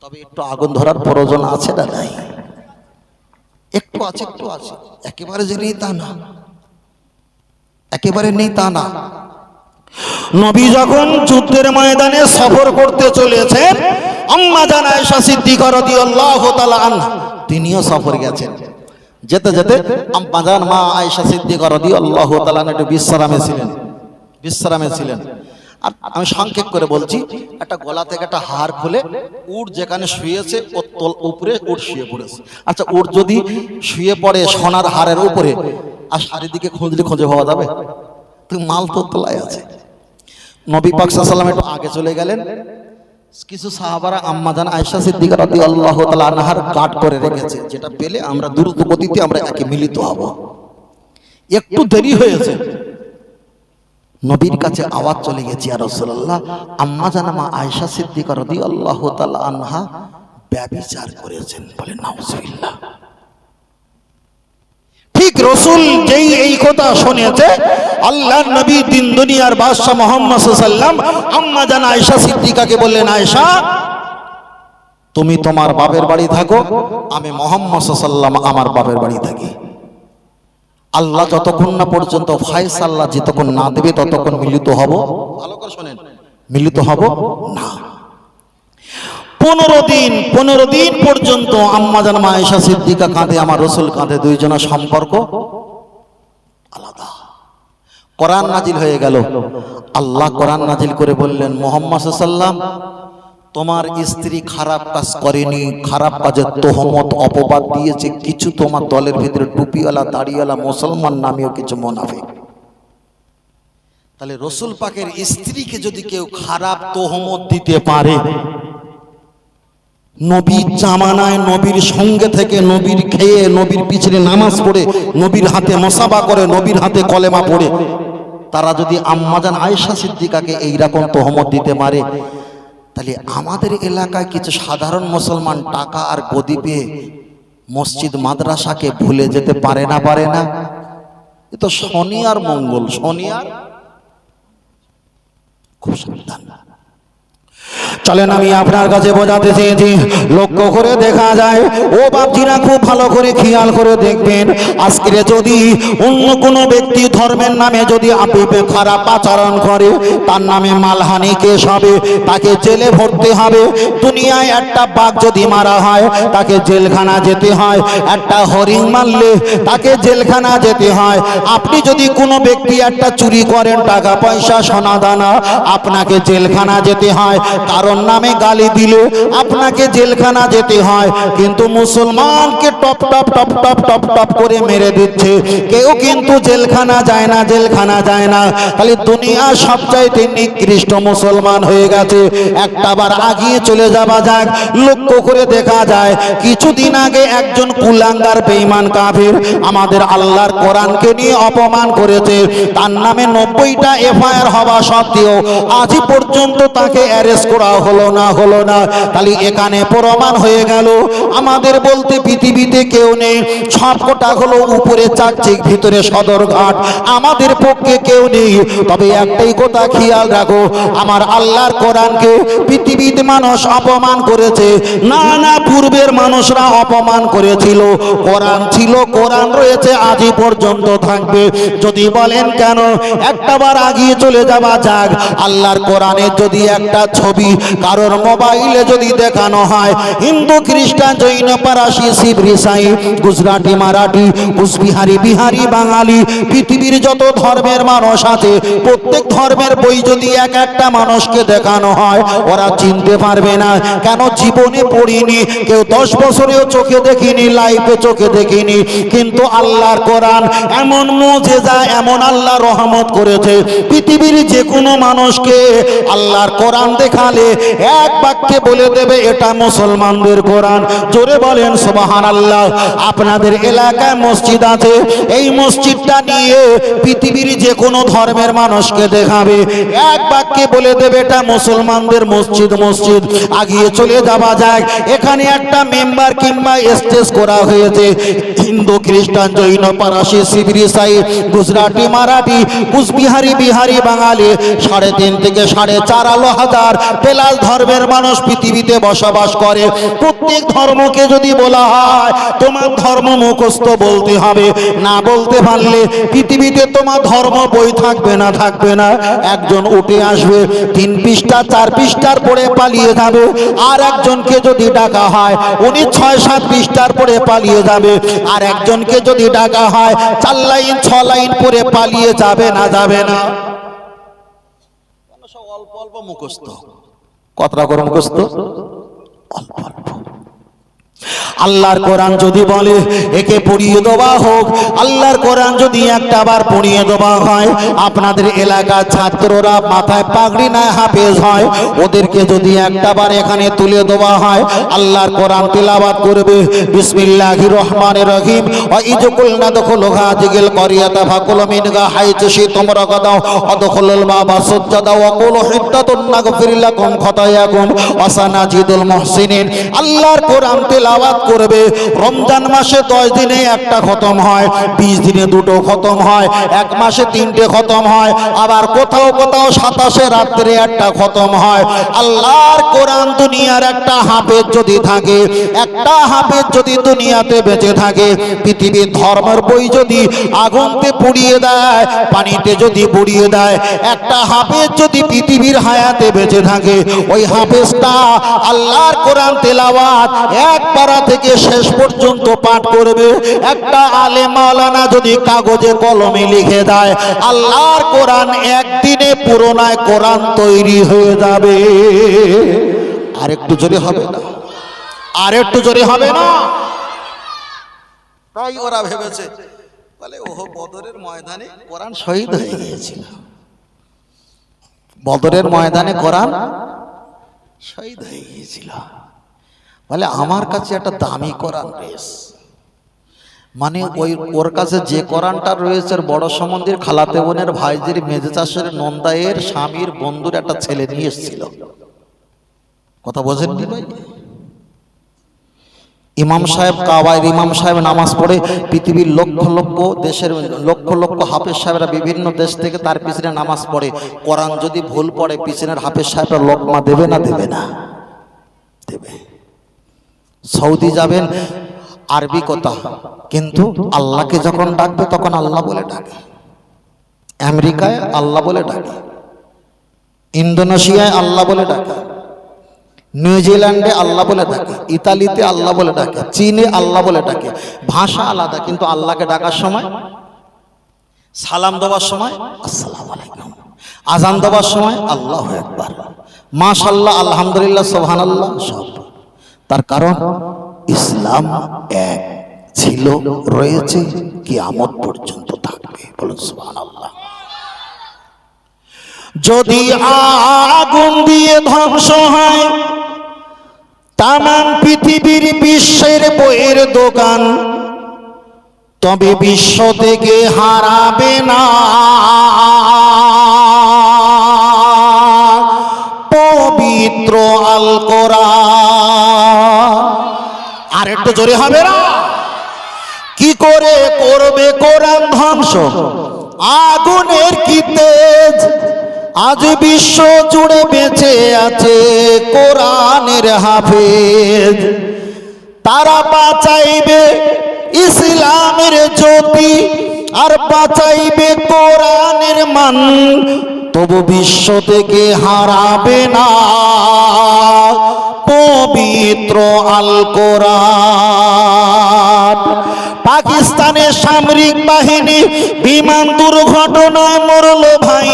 তবে একটু আগুন ধরার প্রয়োজন আছে না? নাই, একটু আছে, একটু আছে, একেবারে যে নেই তা না, একেবারে নেই তা না। নবী যখন যুদ্ধের ময়দানে সফর করতে চলেছেন, আম্মা জান আয়েশা সিদ্দিকা রাদিয়াল্লাহু তাআলা আনহা তিনিও সফর গেছেন। যেতে যেতে আম্মা জান মা আয়েশা সিদ্দিকা রাদিয়াল্লাহু তাআলা একটু বিশ্রামে ছিলেন। আর আমি সংক্ষেপ করে বলছি, একটা গলা থেকে একটা হার খুলে উট যেখানে শুয়েছে ওর উপরে উট শুয়ে পড়েছে। আচ্ছা উট যদি শুয়ে পড়ে সোনার হারের উপরে, আর চারিদিকে খুঁজলে খুঁজে পাওয়া যাবে? তো মাল তো তোলায় আছে। নবী পাক সাল্লাল্লাহু আলাইহি ওয়াসাল্লাম একটু আগে চলে গেলেন, কিছু সাহাবারা আম্মা জান আয়েশা সিদ্দিকা রাদিয়াল্লাহু তাআলা আনহার গার্ড করে রেখেছে, যেটা পেলে আমরা দ্রুত গতিতে আমরা একে মিলিত হব। একটু দেরি হয়েছে, নবীর কাছে আওয়াজ চলে গেছে, ইয়া রাসূলুল্লাহ আম্মা জান মা আয়েশা সিদ্দিকা রাদিয়াল্লাহু তাআলা আনহা ব্যভিচার করেছেন। বলে নাউজুবিল্লাহ। ঠিক রাসূল যেই এই কথা শুনেছে, আল্লাহর নবী দিন দুনিয়ার বাদশা মুহাম্মদ সাল্লাল্লাহু আলাইহি ওয়াসাল্লাম আম্মা জান আয়েশা সিদ্দিকাকে বললেন, আয়েশা তুমি তোমার বাপের বাড়ি থাকো, আমি মুহাম্মদ সাল্লাল্লাহু আলাইহি ওয়াসাল্লাম আমার বাপের বাড়ি থাকি। আল্লাহ যতক্ষণ না পর্যন্ত ফায়সালা যতক্ষণ না দেবে ততক্ষণ মিলিত হব, ভালো করে শুনেন, মিলিত হব না। 15 দিন পর্যন্ত আম্মা জান মা আয়েশা সিদ্দিকা কাঁধে, আমার রাসূল কাঁধে, দুইজনের সম্পর্ক আলাদা। কোরআন নাজিল হয়ে গেল, আল্লাহ কোরআন নাজিল করে বললেন, মুহাম্মদ সাল্লাল্লাহু আলাইহি ওয়াসাল্লাম তোমার স্ত্রী খারাপ কাজ করেনি, খারাপ কাজের তোহমত অপবাদ দিয়েছে কিছু তোমার দলের ভিতরে টুপিওয়ালা দাড়িওয়ালা মুসলমান নামীয় কিছু মুনাফিক। তাহলে রাসূল পাকের স্ত্রীকে যদি কেউ খারাপ তোহমত দিতে পারে, নবীর জামানায় নবীর সঙ্গে থেকে, নবীর খেয়ে, নবীর পিছনে নামাজ পড়ে, নবীর হাতে মুসাফা করে, নবীর হাতে কলেমা পড়ে, তারা যদি আম্মা জান আয়েশা সিদ্দিকাকে এইরকম তোহমত দিতে পারে, তাহলে আমাদের এলাকায় কিছু সাধারণ মুসলমান টাকা আর গদি পেয়ে মসজিদ মাদ্রাসাকে ভুলে যেতে পারে না? পারে না? এ তো শনি আর মঙ্গল, শনি আর, খুব সাবধান। চলেন আমি আপনার কাছে বোঝাতে চেয়েছি, লক্ষ্য করে দেখা যায়, ও বাপজিরা খুব ভালো করে খেয়াল করে দেখবেন, আজকে যদি অন্য কোনো ব্যক্তি ধর্মের নামে যদি আপনি খারাপ আচরণ করে, তার নামে মালহানি কেস হবে, তাকে জেলে ভরতে হবে। দুনিয়ায় একটা বাঘ যদি মারা হয় তাকে জেলখানা যেতে হয়, একটা হরিণ মারলে তাকে জেলখানা যেতে হয়। আপনি যদি কোনো ব্যক্তি একটা চুরি করেন, টাকা পয়সা সোনা দানা, আপনাকে জেলখানা যেতে হয়। কারণ নামে গালি দিলে আপনাকে জেলখানা যেতে হয়। কিন্তু মুসলমানকে top top top top top top করে মেরে দিচ্ছে, কেউ কিন্তু জেলখানা যায় না, জেলখানা যায় না। তাহলে দুনিয়া সবচাইতে নিকৃষ্ট মুসলমান হয়ে গেছে। একটাবার আগিয়ে চলে যাওয়া যাক, লক্ষ্য করে দেখা যায়, কিছুদিন আগে একজন কুলাঙ্গার বেঈমান কাফির আমাদের আল্লাহর কোরআনকে নিয়ে অপমান করেছে। তার নামে 90টা এফআইআর হওয়া সত্ত্বেও আজ পর্যন্ত তাকে অ্যারেস্ট করা হলো না। তাহলে এখানে প্রমাণ হয়ে গেল, আমাদের বলতে পৃথিবীতে কেউ নেই। সবকটা হলো উপরে চাকচিক, ভিতরে সদরঘাট, আমাদের পক্ষে কেউ নেই। তবে একটাই কথা খেয়াল রাখো, আমার আল্লাহর কোরআনকে পৃথিবীতে মানুষ অপমান করেছে, না পূর্বের মানুষরা অপমান করেছিল। কোরআন ছিল, কোরআন রয়েছে, আজই পর্যন্ত থাকবে। যদি বলেন কেন, একটাবার আগিয়ে চলে যাওয়া যাক, আল্লাহর কোরআনের যদি একটা ছবি কারোর মোবাইলে যদি দেখানো হয় হিন্দু খ্রিস্টান জৈন পারাসি শিখ ইসাই গুজরাটি মারাঠি কুচবিহারি বিহারি বাঙালি পৃথিবীর যত ধর্মের মানুষ আছে প্রত্যেক ধর্মের বই যদি এক একটা মানুষকে দেখানো হয় ওরা চিনতে পারবে না। কেন? জীবনে পড়িনি, কেউ 10 বছরেও চোখে দেখিনি, লাইফে চোখে দেখিনি, কিন্তু আল্লাহর কোরআন এমন মুজিজা, এমন আল্লাহ রহমত করেছে পৃথিবীর যে কোনো মানুষকে আল্লাহর কোরআন দেখালে এক বাক্যে বলে দেবে এটা মুসলমানদের কোরআন। জোরে বলেন সুবহানাল্লাহ। আপনাদের এলাকায় মসজিদ আছে, এই মসজিদটা নিয়ে পৃথিবীর যে কোনো ধর্মের মানুষকে দেখাবে এক বাক্যে বলে দেবে এটা মুসলমানদের মসজিদ। মসজিদ আগিয়ে চলে যাওয়া যায়, এখানে একটা মেম্বার কিংবা স্টেজ করা হয়েছে, হিন্দু খ্রিস্টান জৈন পারাসি শিখ ইসাই গুজরাটি মারাঠি কুচবিহারি বিহারি বাঙালি 3.5 থেকে 4.5 হাজার প্লাস ধর্মের মানুষ পৃথিবীতে বসবাস করে। প্রত্যেক ধর্মকে যদি বলা হয় তোমার ধর্ম মুখস্থ বলতে হবে, না বলতে পারলে পৃথিবীতে তোমার ধর্ম বই থাকবে না, থাকবে না। একজন উঠে আসবে 3 পৃষ্ঠা 4 পৃষ্ঠার পড়ে পালিয়ে যাবে, আর একজনকে যদি ডাকা হয় উনি 6-7 পৃষ্ঠার পড়ে পালিয়ে যাবে, আর একজনকে যদি ডাকা হয় 4 লাইন 6 লাইন পড়ে পালিয়ে যাবে না, যাবে না। সব অল্প অল্প মুখস্থ, কতটা করে মুখস্থ? অল্প অল্প। আল্লাহর কোরআন যদি বলে একে পড়িয়ে দেওয়া হোক, আল্লাহর কোরআন যদি একটা বার পড়িয়ে দেওয়া হয়, আপনাদের এলাকার ছাত্ররা মাথায় পাগড়ি না হাফেজ হয়, ওদেরকে যদি একটা বার এখানে তুলে দেওয়া হয় আল্লাহর কোরআন তিলাওয়াত করবে বিসমিল্লাহির রহমানির রহিম ওয়া ইজকুলনা দখুলুহা জিগিল করিয়াতা ফাকুলু মিনহা হাইতু শিতুম রাগাদাও আদখুলুল বাবা সুজ্জাদা ওয়া কুলু হিদ্দাতুন নাগফির লাকুম খাতায়াকুম ওয়া সানাজিদুল মুহসিনিন। আল্লাহর কোরআন তিলাওয়াত করবে। রমজান মাসে 10 দিনে একটা খতম হয়, 20 দিনে 2টো খতম হয়, 1 মাসে 3টে খতম হয়, আবার কোথাও কোথাও 27 রাত্রে একটা খতম হয়। আল্লাহর কোরআন দুনিয়ার একটা হাফেজ যদি থাকে, একটা হাফেজ যদি দুনিয়াতে বেঁচে থাকে, পৃথিবীর ধর্মের বই যদি আগুনতে পুড়িয়ে দেয়, পানিতে যদি পুড়িয়ে দেয়, একটা হাফেজ যদি পৃথিবীর হায়াতে বেঁচে থাকে, ওই হাফেজটা আল্লাহর কোরআন তেলাওয়াত এক পারা থেকে শেষ পর্যন্ত পাঠ করবে। একটা আলেম মাওলানা যদি কাগজে কলমে লিখে দেয় আল্লাহর কোরআন একদিনে পুরোনায় কোরআন তৈরি হয়ে যাবে। আর একটু জোরে হবে না? আর একটু জোরে হবে না? তাই ওরা ভেবেছে বলে ওহো বদরের ময়দানে কোরআন শহীদ হয়ে গিয়েছিল, বদরের ময়দানে কোরআন শহীদ হয়ে গিয়েছিল, বলে আমার কাছে একটা দামি কোরআন রয়েছে। মানে ওর কাছে যে কোরআনটা রয়েছে বড় সম্বন্ধের খালাতে বোনের ভাইজির মেজে চাষের নন্দায়ের স্বামীর বন্ধুর একটা ছেলে নিয়ে এসেছিল। কথা বোঝেননি ভাই? ইমাম সাহেব কাবায় ইমাম সাহেব নামাজ পড়ে, পৃথিবীর লক্ষ লক্ষ দেশের লক্ষ লক্ষ হাফেজ সাহেবরা বিভিন্ন দেশ থেকে তার পিছনে নামাজ পড়ে। কোরআন যদি ভুল পড়ে পিছনের হাফেজ সাহেবরা লোকমা দেবে না? দেবে না? দেবে। সৌদি যাবেন আরবি কথা, কিন্তু আল্লাহকে যখন ডাকবে তখন আল্লাহ বলে ডাকে। আমেরিকায় আল্লাহ বলে ডাকে, ইন্দোনেশিয়ায় আল্লাহ বলে ডাকে, নিউজিল্যান্ডে আল্লাহ বলে ডাকে, ইতালিতে আল্লাহ বলে ডাকে, চীনে আল্লাহ বলে ডাকে। ভাষা আলাদা, কিন্তু আল্লাহকে ডাকার সময়, সালাম দেওয়ার সময় আসসালামু আলাইকুম, আজান দেওয়ার সময় আল্লাহু আকবার, মাশাআল্লাহ, আলহামদুলিল্লাহ, সুবহানাল্লাহ সব। তার কারণ ইসলাম এক ছিল, রয়েছে, কিয়ামত পর্যন্ত থাকবে। বলুন সুবহানাল্লাহ। যদি আগুন দিয়ে ধ্বংস হয় তামাম পৃথিবীর বিশ্বের বইয়ের দোকান, তবে বিশ্ব থেকে হারাবে না পবিত্র আল কোরআন। আর একটু জোরে হবে না? কি করে করবে কোরআন ধ্বংস? আগুনের কি তেজ! আজ বিশ্ব জুড়ে বেঁচে আছে কোরআনের হাফেজ, তারা বাঁচাইবে ইসলামের জ্যোতি আর বাঁচাইবে কোরআনের মান। তো তবু বিশ্ব থেকে হারাবে না পবিত্র আল কোরআন। পাকিস্তানের সামরিক বাহিনী বিমান দুর্ঘটনায় মরল ভাই,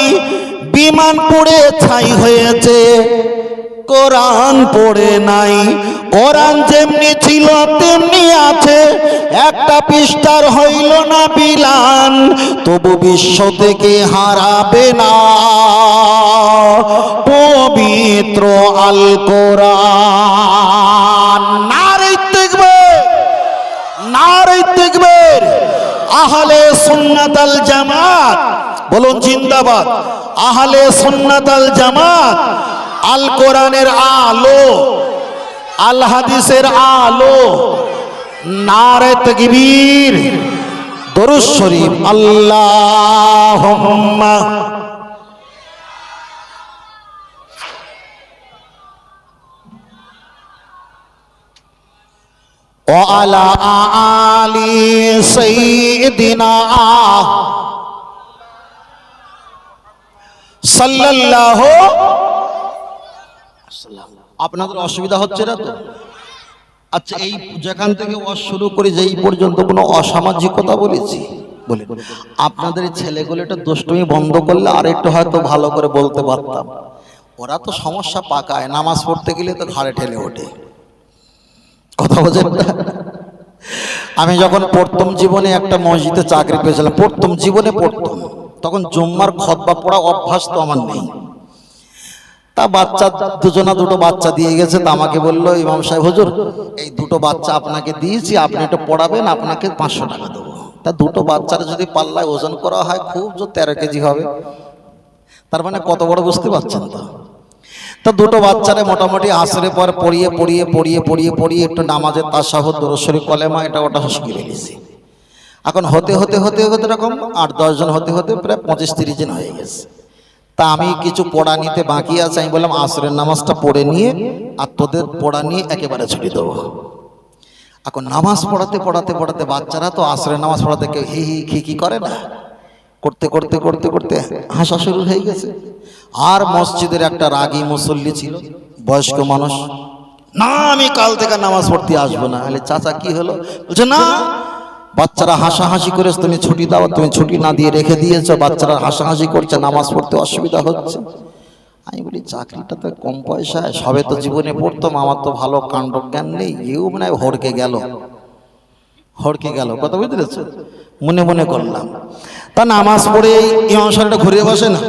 বিমান পুড়ে ছাই হয়েছে, কোরআন পড়ে নাই। কোরআন যেমনি ছিল তেমনি আছে, একটা পৃষ্ঠার হইল না বিলান, তবু বিশ্ব থেকে হারাবে না পবিত্র আল কোরআন। নারে তাকবীর, নারে তাকবীর। আহলে সুন্নাত আল জামাত বলুন জিন্দাবাদ। আহলে সুন্নাত আল জামাত আল কোরআনের আলো, আল হাদিসের আলো। নারে তাকবীর, দরুদ শরীফ। আল্লাহুম্মা ওয়া আলা আলি সাইয়্যিদিনা সাল্লাল্লাহু। আপনাদের অসুবিধা হচ্ছে না তো? আচ্ছা, এই যেখান থেকে ওয়াজ শুরু করে যেই পর্যন্ত কোনো অসামাজিকতা বলেছি বলে, আপনাদের ছেলেগুলো একটা দুষ্টুমি বন্ধ করলে আর একটু হয়তো ভালো করে বলতে পারতাম। ওরা তো সমস্যা পাকায়, নামাজ পড়তে গেলে তো ঘাড়ে ঠেলে ওঠে। কথা বোঝেন না? আমি যখন প্রথম জীবনে একটা মসজিদে চাকরি পেয়েছিলাম, প্রথম জীবনে পড়তাম, তখন জুম্মার খুতবা পড়া অভ্যাস তো আমার নেই। তা বাচ্চা দুটো বাচ্চা দিয়ে গেছে, তা আমাকে বললো ইমাম সাহেব হুজুর এই দুটো বাচ্চা আপনাকে দিয়েছি, আপনি একটু পড়াবেন, আপনাকে 500 টাকা দেবো। তা দুটো বাচ্চার যদি পাল্লায় ওজন করা হয় খুব জোর 13 কেজি হবে, তার মানে কত বড় বুঝতে পারছেন তো? তা দুটো বাচ্চারে মোটামুটি আসরে পর পড়িয়ে পড়িয়ে পড়িয়ে পড়িয়ে পড়িয়ে একটু নামাজের তাশাহুদ, দরুদ শরীফ, কলেমা এটা ওটা শিখিয়ে ফেলেছি। এখন হতে হতে হতে হতে এরকম 8-10 জন হতে হতে প্রায় 25-30 জন হয়ে গেছে। তা আমি কিছু পড়া নিতে বাকি আছে, আমি বললাম আসরের নামাজটা পড়ে নিয়ে আর তোদের পড়া নিয়ে একেবারে ছুটি দেবো। এখন নামাজ পড়াতে পড়াতে পড়াতে বাচ্চারা তো আসরের নামাজ পড়াতে কেউ হি হি খিকি করে না, করতে করতে করতে করতে হাসা শুরু হয়ে গেছে। আর মসজিদের একটা রাগী মুসল্লি ছিল, বয়স্ক মানুষ, না আমি কাল থেকে নামাজ পড়তে আসবো না। আরে চাচা কি হলো? বলছে না বাচ্চারা হাসাহাসি করে তুমি ছুটি দাও, তুমি ছুটি না দিয়ে রেখে দিয়েছো, বাচ্চারা হাসাহাসি করছে, নামাজ পড়তে অসুবিধা হচ্ছে। আমি বলি চাকরিটা তো কম পয়সায়, সবে তো জীবনে পড়তাম, আমার তো ভালো কাণ্ড জ্ঞান নেই, এও মানে হড়কে গেল, হড়কে গেল। কথা বুঝতে পেরেছো? মনে মনে করলাম। তা নামাজ পড়ে ইমাম সাহেবটা ঘুরে বসে না,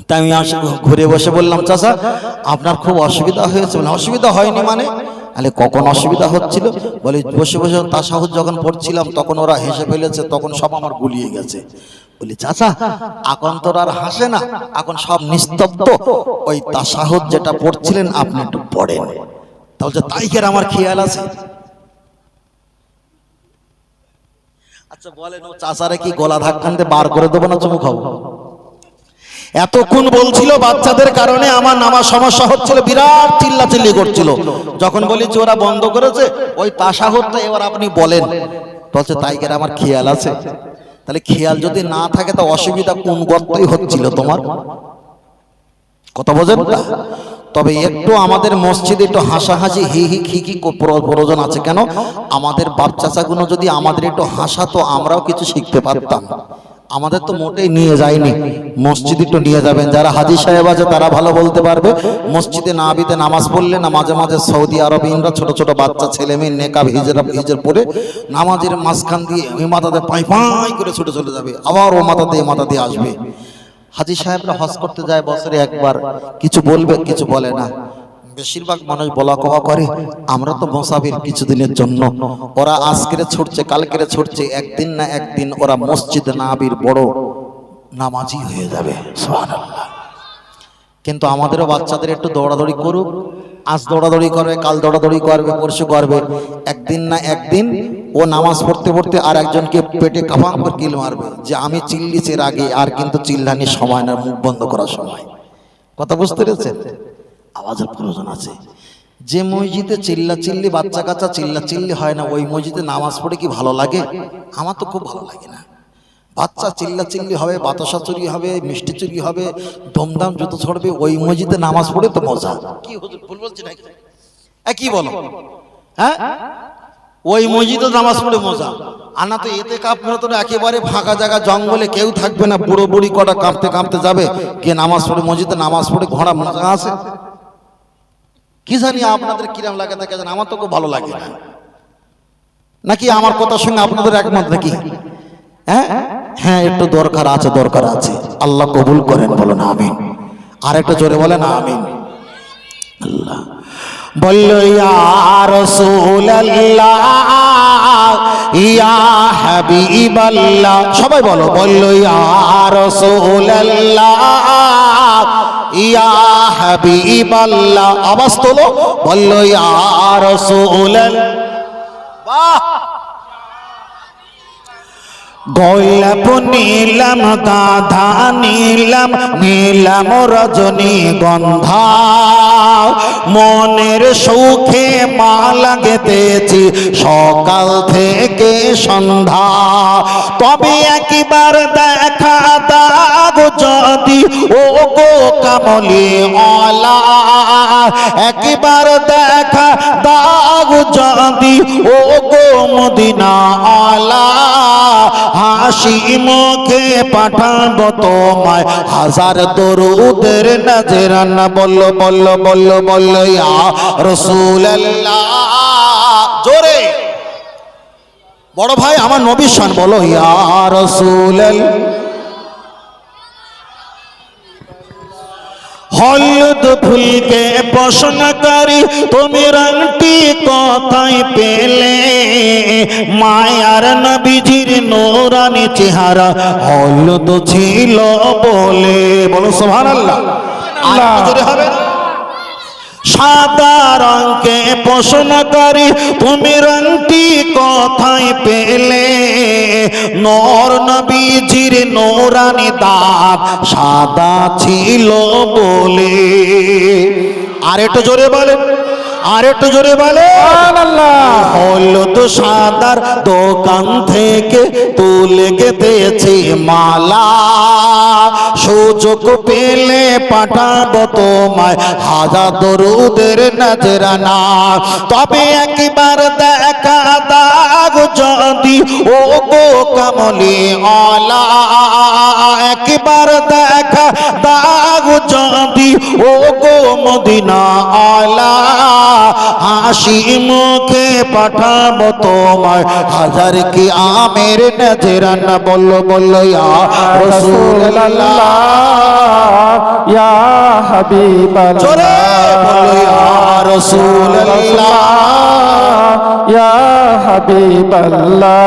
তাই আমি ঘুরে বসে বললাম চাচা আপনার খুব অসুবিধা হয়েছে? মানে অসুবিধা হয়নি মানে? আরে কখন অসুবিধা হচ্ছিল? বলে বসে বসে তাশাহুদ যখন পড়ছিলাম তখন ওরা হেসে ফেলেছে, তখন সব আমার গুলিয়ে গেছে। বলি চাচা এখন তো আর হাসে না, এখন সব নিস্তব্ধ, ওই তাশাহুদ যেটা পড়ছিলেন আপনি একটু পড়েন। তাহলে তাই কেন আমার খেয়াল আছে। আচ্ছা বলেন ও চাচারে কি গলা ধাক্কানতে বার করে দেবো না চুমু খাবো? এতক্ষণ বলছিল বাচ্চাদের কারণে আমার নামাজ সমস্যা হচ্ছিল, বিরাট চিল্লাচিল্লি করছিল। যখন বলি যে ওরা বন্ধ করেছে ওই তাশাহুদটা এবার আপনি বলেন, বলছে তাই কেন আমার খেয়াল আছে। তাহলে খেয়াল যদি না থাকে তা অসুবিধা কোন গর্তই হচ্ছিল তোমার? কথা বোঝেন না? তবে একটু আমাদের মসজিদে একটু হাসাহাসি হি হি খিকি প্রয়োজন আছে। কেন? আমাদের বাচ্চাগুলো যদি আমাদের একটু হাসাতো আমরাও কিছু শিখতে পারতাম। আমাদের তো মোটেই নিয়ে যায়নি। মসজিদ একটু নিয়ে যাবেন, যারা হাজী সাহেব আছে তারা ভালো বলতে পারবে। মসজিদে নাবিতে নামাজ পড়লে না মাঝে মাঝে সৌদি আরবিনরা ছোট ছোট বাচ্চা ছেলে মেয়ে নেকাব হিজর পরে নামাজের মাঝখান দিয়ে ওই মাথাতে পাই পাই করে ছুটে চলে যাবে, আবার ও মাথা দিয়ে আসবে। হাজী সাহেবরা হজ করতে যায় বছরে একবার, কিছু বলবে কিছু বলে না। বেশিরভাগ মানুষ বলা কওয়া করে আমরা তো মুসাফির কিছুদিনের জন্য, ওরা আজকের ছুটছে কালকের ছুটছে, একদিন না একদিন ওরা মসজিদ নববীর বড় নামাজি হয়ে যাবে। সুবহানাল্লাহ। কিন্তু আমাদেরও বাচ্চাদের একটু দৌড়াদৌড়ি করুক, আজ দৌড়াদৌড়ি করবে, কাল দৌড়াদৌড়ি করবে, পরশু করবে, একদিন না একদিন ও নামাজ পড়তে পড়তে আর একজনকে পেটে কাফাম করে কিল মারবে যে আমি চিল্লিছি আগে, আর কিন্তু চিল্লানির সময় না, মুখ বন্ধ করার সময়। কথা বুঝতে পেরেছেন? আওয়াজের প্রয়োজন আছে। যে মসজিদে চিল্লাচিল্লি বাচ্চা কাচ্চা চিল্লাচিল্লি হয় না, ওই মসজিদে নামাজ পড়ে কি ভালো লাগে? আমার তো খুব ভালো লাগে না। বাচ্চা চিল্লা চিল্লি হবে, বাতাসা চুরি হবে, মিষ্টি চুরি হবে, ধুমধাম জুতো ছড়বে, ওই মসজিদে নামাজ পড়ে তো মজা। কি হুজুর ভুল বলছি নাকি? কি বলো? হ্যাঁ, ওই মসজিদে নামাজ পড়ে মজা। আনা তো এতে কাঁপবে তো, একেবারে ফাঁকা জায়গা, জঙ্গলে কেউ থাকবে না, বুড়ো বুড়ি কটা কাঁপতে কাঁপতে যাবে, কে নামাজ পড়ে মসজিদে নামাজ পড়ে ঘোড়া মজা আছে। কি জানি আপনাদের কিরম লাগে থাকে, আমার তো খুব ভালো লাগে না। নাকি আমার কথার সঙ্গে আপনাদের একমত নাকি? হ্যাঁ হ্যাঁ, একটু দরকার আছে, দরকার আছে। আল্লাহ কবুল করেন, বলো না আমিন। আর একটু জোরে বলেন আমিন। আল্লাহ বললো ইয়া রাসূলুল্লাহ ইয়া হাবিবাল্লাহ, সবাই বলো, বললো ইয়া রাসূলুল্লাহ ইয়া হাবিবাল্লাহ, আওয়াজ তোলো, বললো ইয়া রাসূলুল্লাহ। বাহ, গোলাপ নীলাম, গাঁধা নীলাম, নীলাম রজনী গন্ধা, মনের সুখে মালা গেঁথেছি সকাল থেকে সন্ধ্যা। তবে একবার দেখা দাও যদি ও গো কামলি ওয়ালা, একবার দেখা দাও যদি ও গো মদিনা ওয়ালা, হাসি মুখে পাঠাবো তোমায় হাজার দরুদের নজরানা। বললো বললো বললো বললো ইয়া রাসূলুল্লাহ, জোরে বড় ভাই আমার নবীর শান, বলো ইয়া রাসূলুল্লাহ। হলুদ ফুলকে বসনকারী তুমি রংটি কোথায় পেলে, মায়ার নবীজির নূরানি চেহারা হলুদ ছিল বলে, বলো সুবহানাল্লাহ। আর জোরে হবে না? সাদা রঙকে পছন্দকারী তুমি রংটি কোথায় পেলে, নূর নবীজির নূরানি দাঁত সাদা ছিল বলে। আর একটু জোরে বলেন, আর একটু জোরে বলে হলুদ সাদার দোকান থেকে তুলে গেঁথেছি মালা, সুযোগ পেলে পাঠাবো তোমায় হাজার দরুদের নজরানা। তবে একবার দেখা দাও যদি ও গো কামলি ওয়ালা, একবার দেখা দাও যদি ও গো মদিনা ওয়ালা, হাসি মুখে পাঠাবো তোমায় হাজার কি আমের নজরানা। বললো বললো ইয়া রাসূলুল্লাহ ইয়া হাবিবাল্লাহ, জোরে বললো ইয়া রাসূলুল্লাহ ইয়া হাবিবাল্লাহ।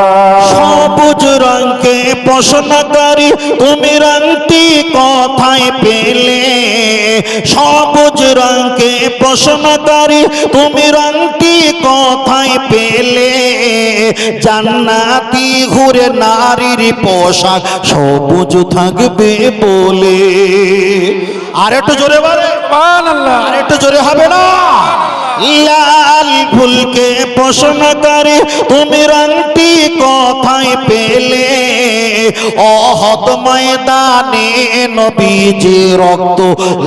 সবুজ রঙকে পছন্দকারী তুমি রংটি কোথায় পেলে, সবুজ রঙকে পছন্দকারী তুমি রংটি কোথায় পেলে, জান্নাতি হুরে নারীর পোশাক সবুজ থাকবে বলে। আর একটু জোরে বলে সুবহানাল্লাহ, আর একটু জোরে হবে না? লাল ফুলকে পছন্দকারী তুমি রংটি কোথায় পেলে, অহদ ময়দানে নবীজি রক্ত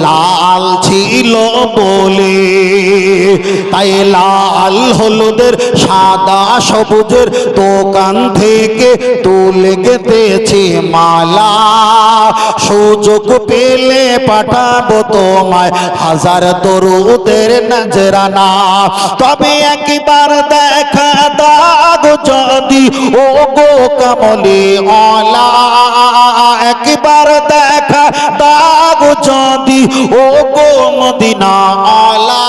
লাল ছিল বলে, তাই লাল হলুদের সাদা সবুজের দোকান থেকে তুলে গেঁথেছি মালা, সুযোগ পেলে পাঠাবো তোমায় হাজার দরুদের নজরানা। তবে একবার দেখা দাও যদি ও গো কামলি ওয়ালা, একবার দেখা দাও যদি ও গো মদিনা ওয়ালা,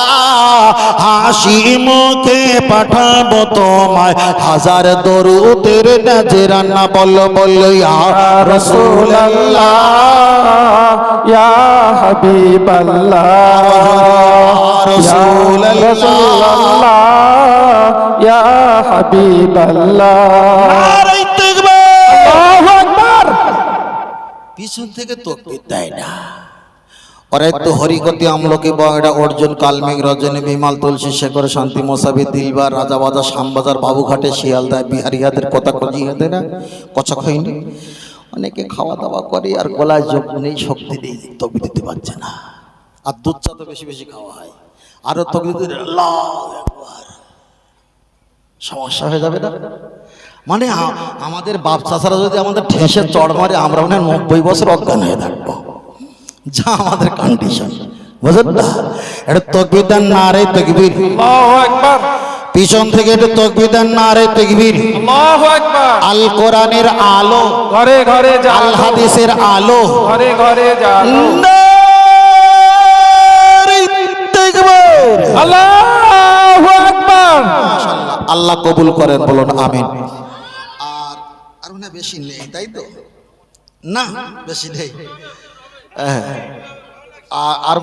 হাসি মুখে পাঠাবো তোমায় হাজার দরুদের নজরানা। বললো বললো ইয়া রাসূলুল্লাহ ইয়া হাবিবাল্লাহ, রাসূলুল্লাহ ইয়া হাবিবাল্লাহ। নারে তাকবীর, আল্লাহু আকবার। পিছন থেকে তাকবীর দেয় না। और एक तो हरिकति আমলকি বড়া অর্জুন কালমেঘ রজনী বিমাল তুলসী শেখর শান্তি মোসাবি দিলবার রাজাবাজার শ্যামবাজার বাবুঘাটে শিয়ালদা বিহারিয়াদের কথা কজিয়ে দেয় না কচা খইনি অনেকে খাওয়া দাওয়া করে আর গলায় যোগ নেই, শক্তি নেই, তকবির দিতে পারছে না। আর দুধ চা তো বেশি বেশি খাওয়া হয়, আরো তকবির দিতে আল্লাহু আকবার, সমস্যা হয়ে যাবে না? মানে আমাদের বাপ চাচারা যদি আমাদের ঠেসে চড় মারে, আমরা মানে 90 বছর অজ্ঞান হয়ে থাকবো, যা আমাদের কন্ডিশন, বুঝলেন না? এটা তকবির দেন, নারে তাকবীর। আল্লাহু আকবার, পিছন থেকে একটু তকবির দেন, নারে তাকবীর। আল্লাহু আকবার। আল কোরআনের আলো, ঘরে ঘরে আল জালো, হাদিসের আলো, ঘরে ঘরে জালো। নারে তাকবীর। আল্লাহু আকবার। মাশাআল্লাহ, আল্লাহ কবুল করেন, বলুন আমিন। আর না বেশি নেই, তাই তো? না বেশি নেই। আর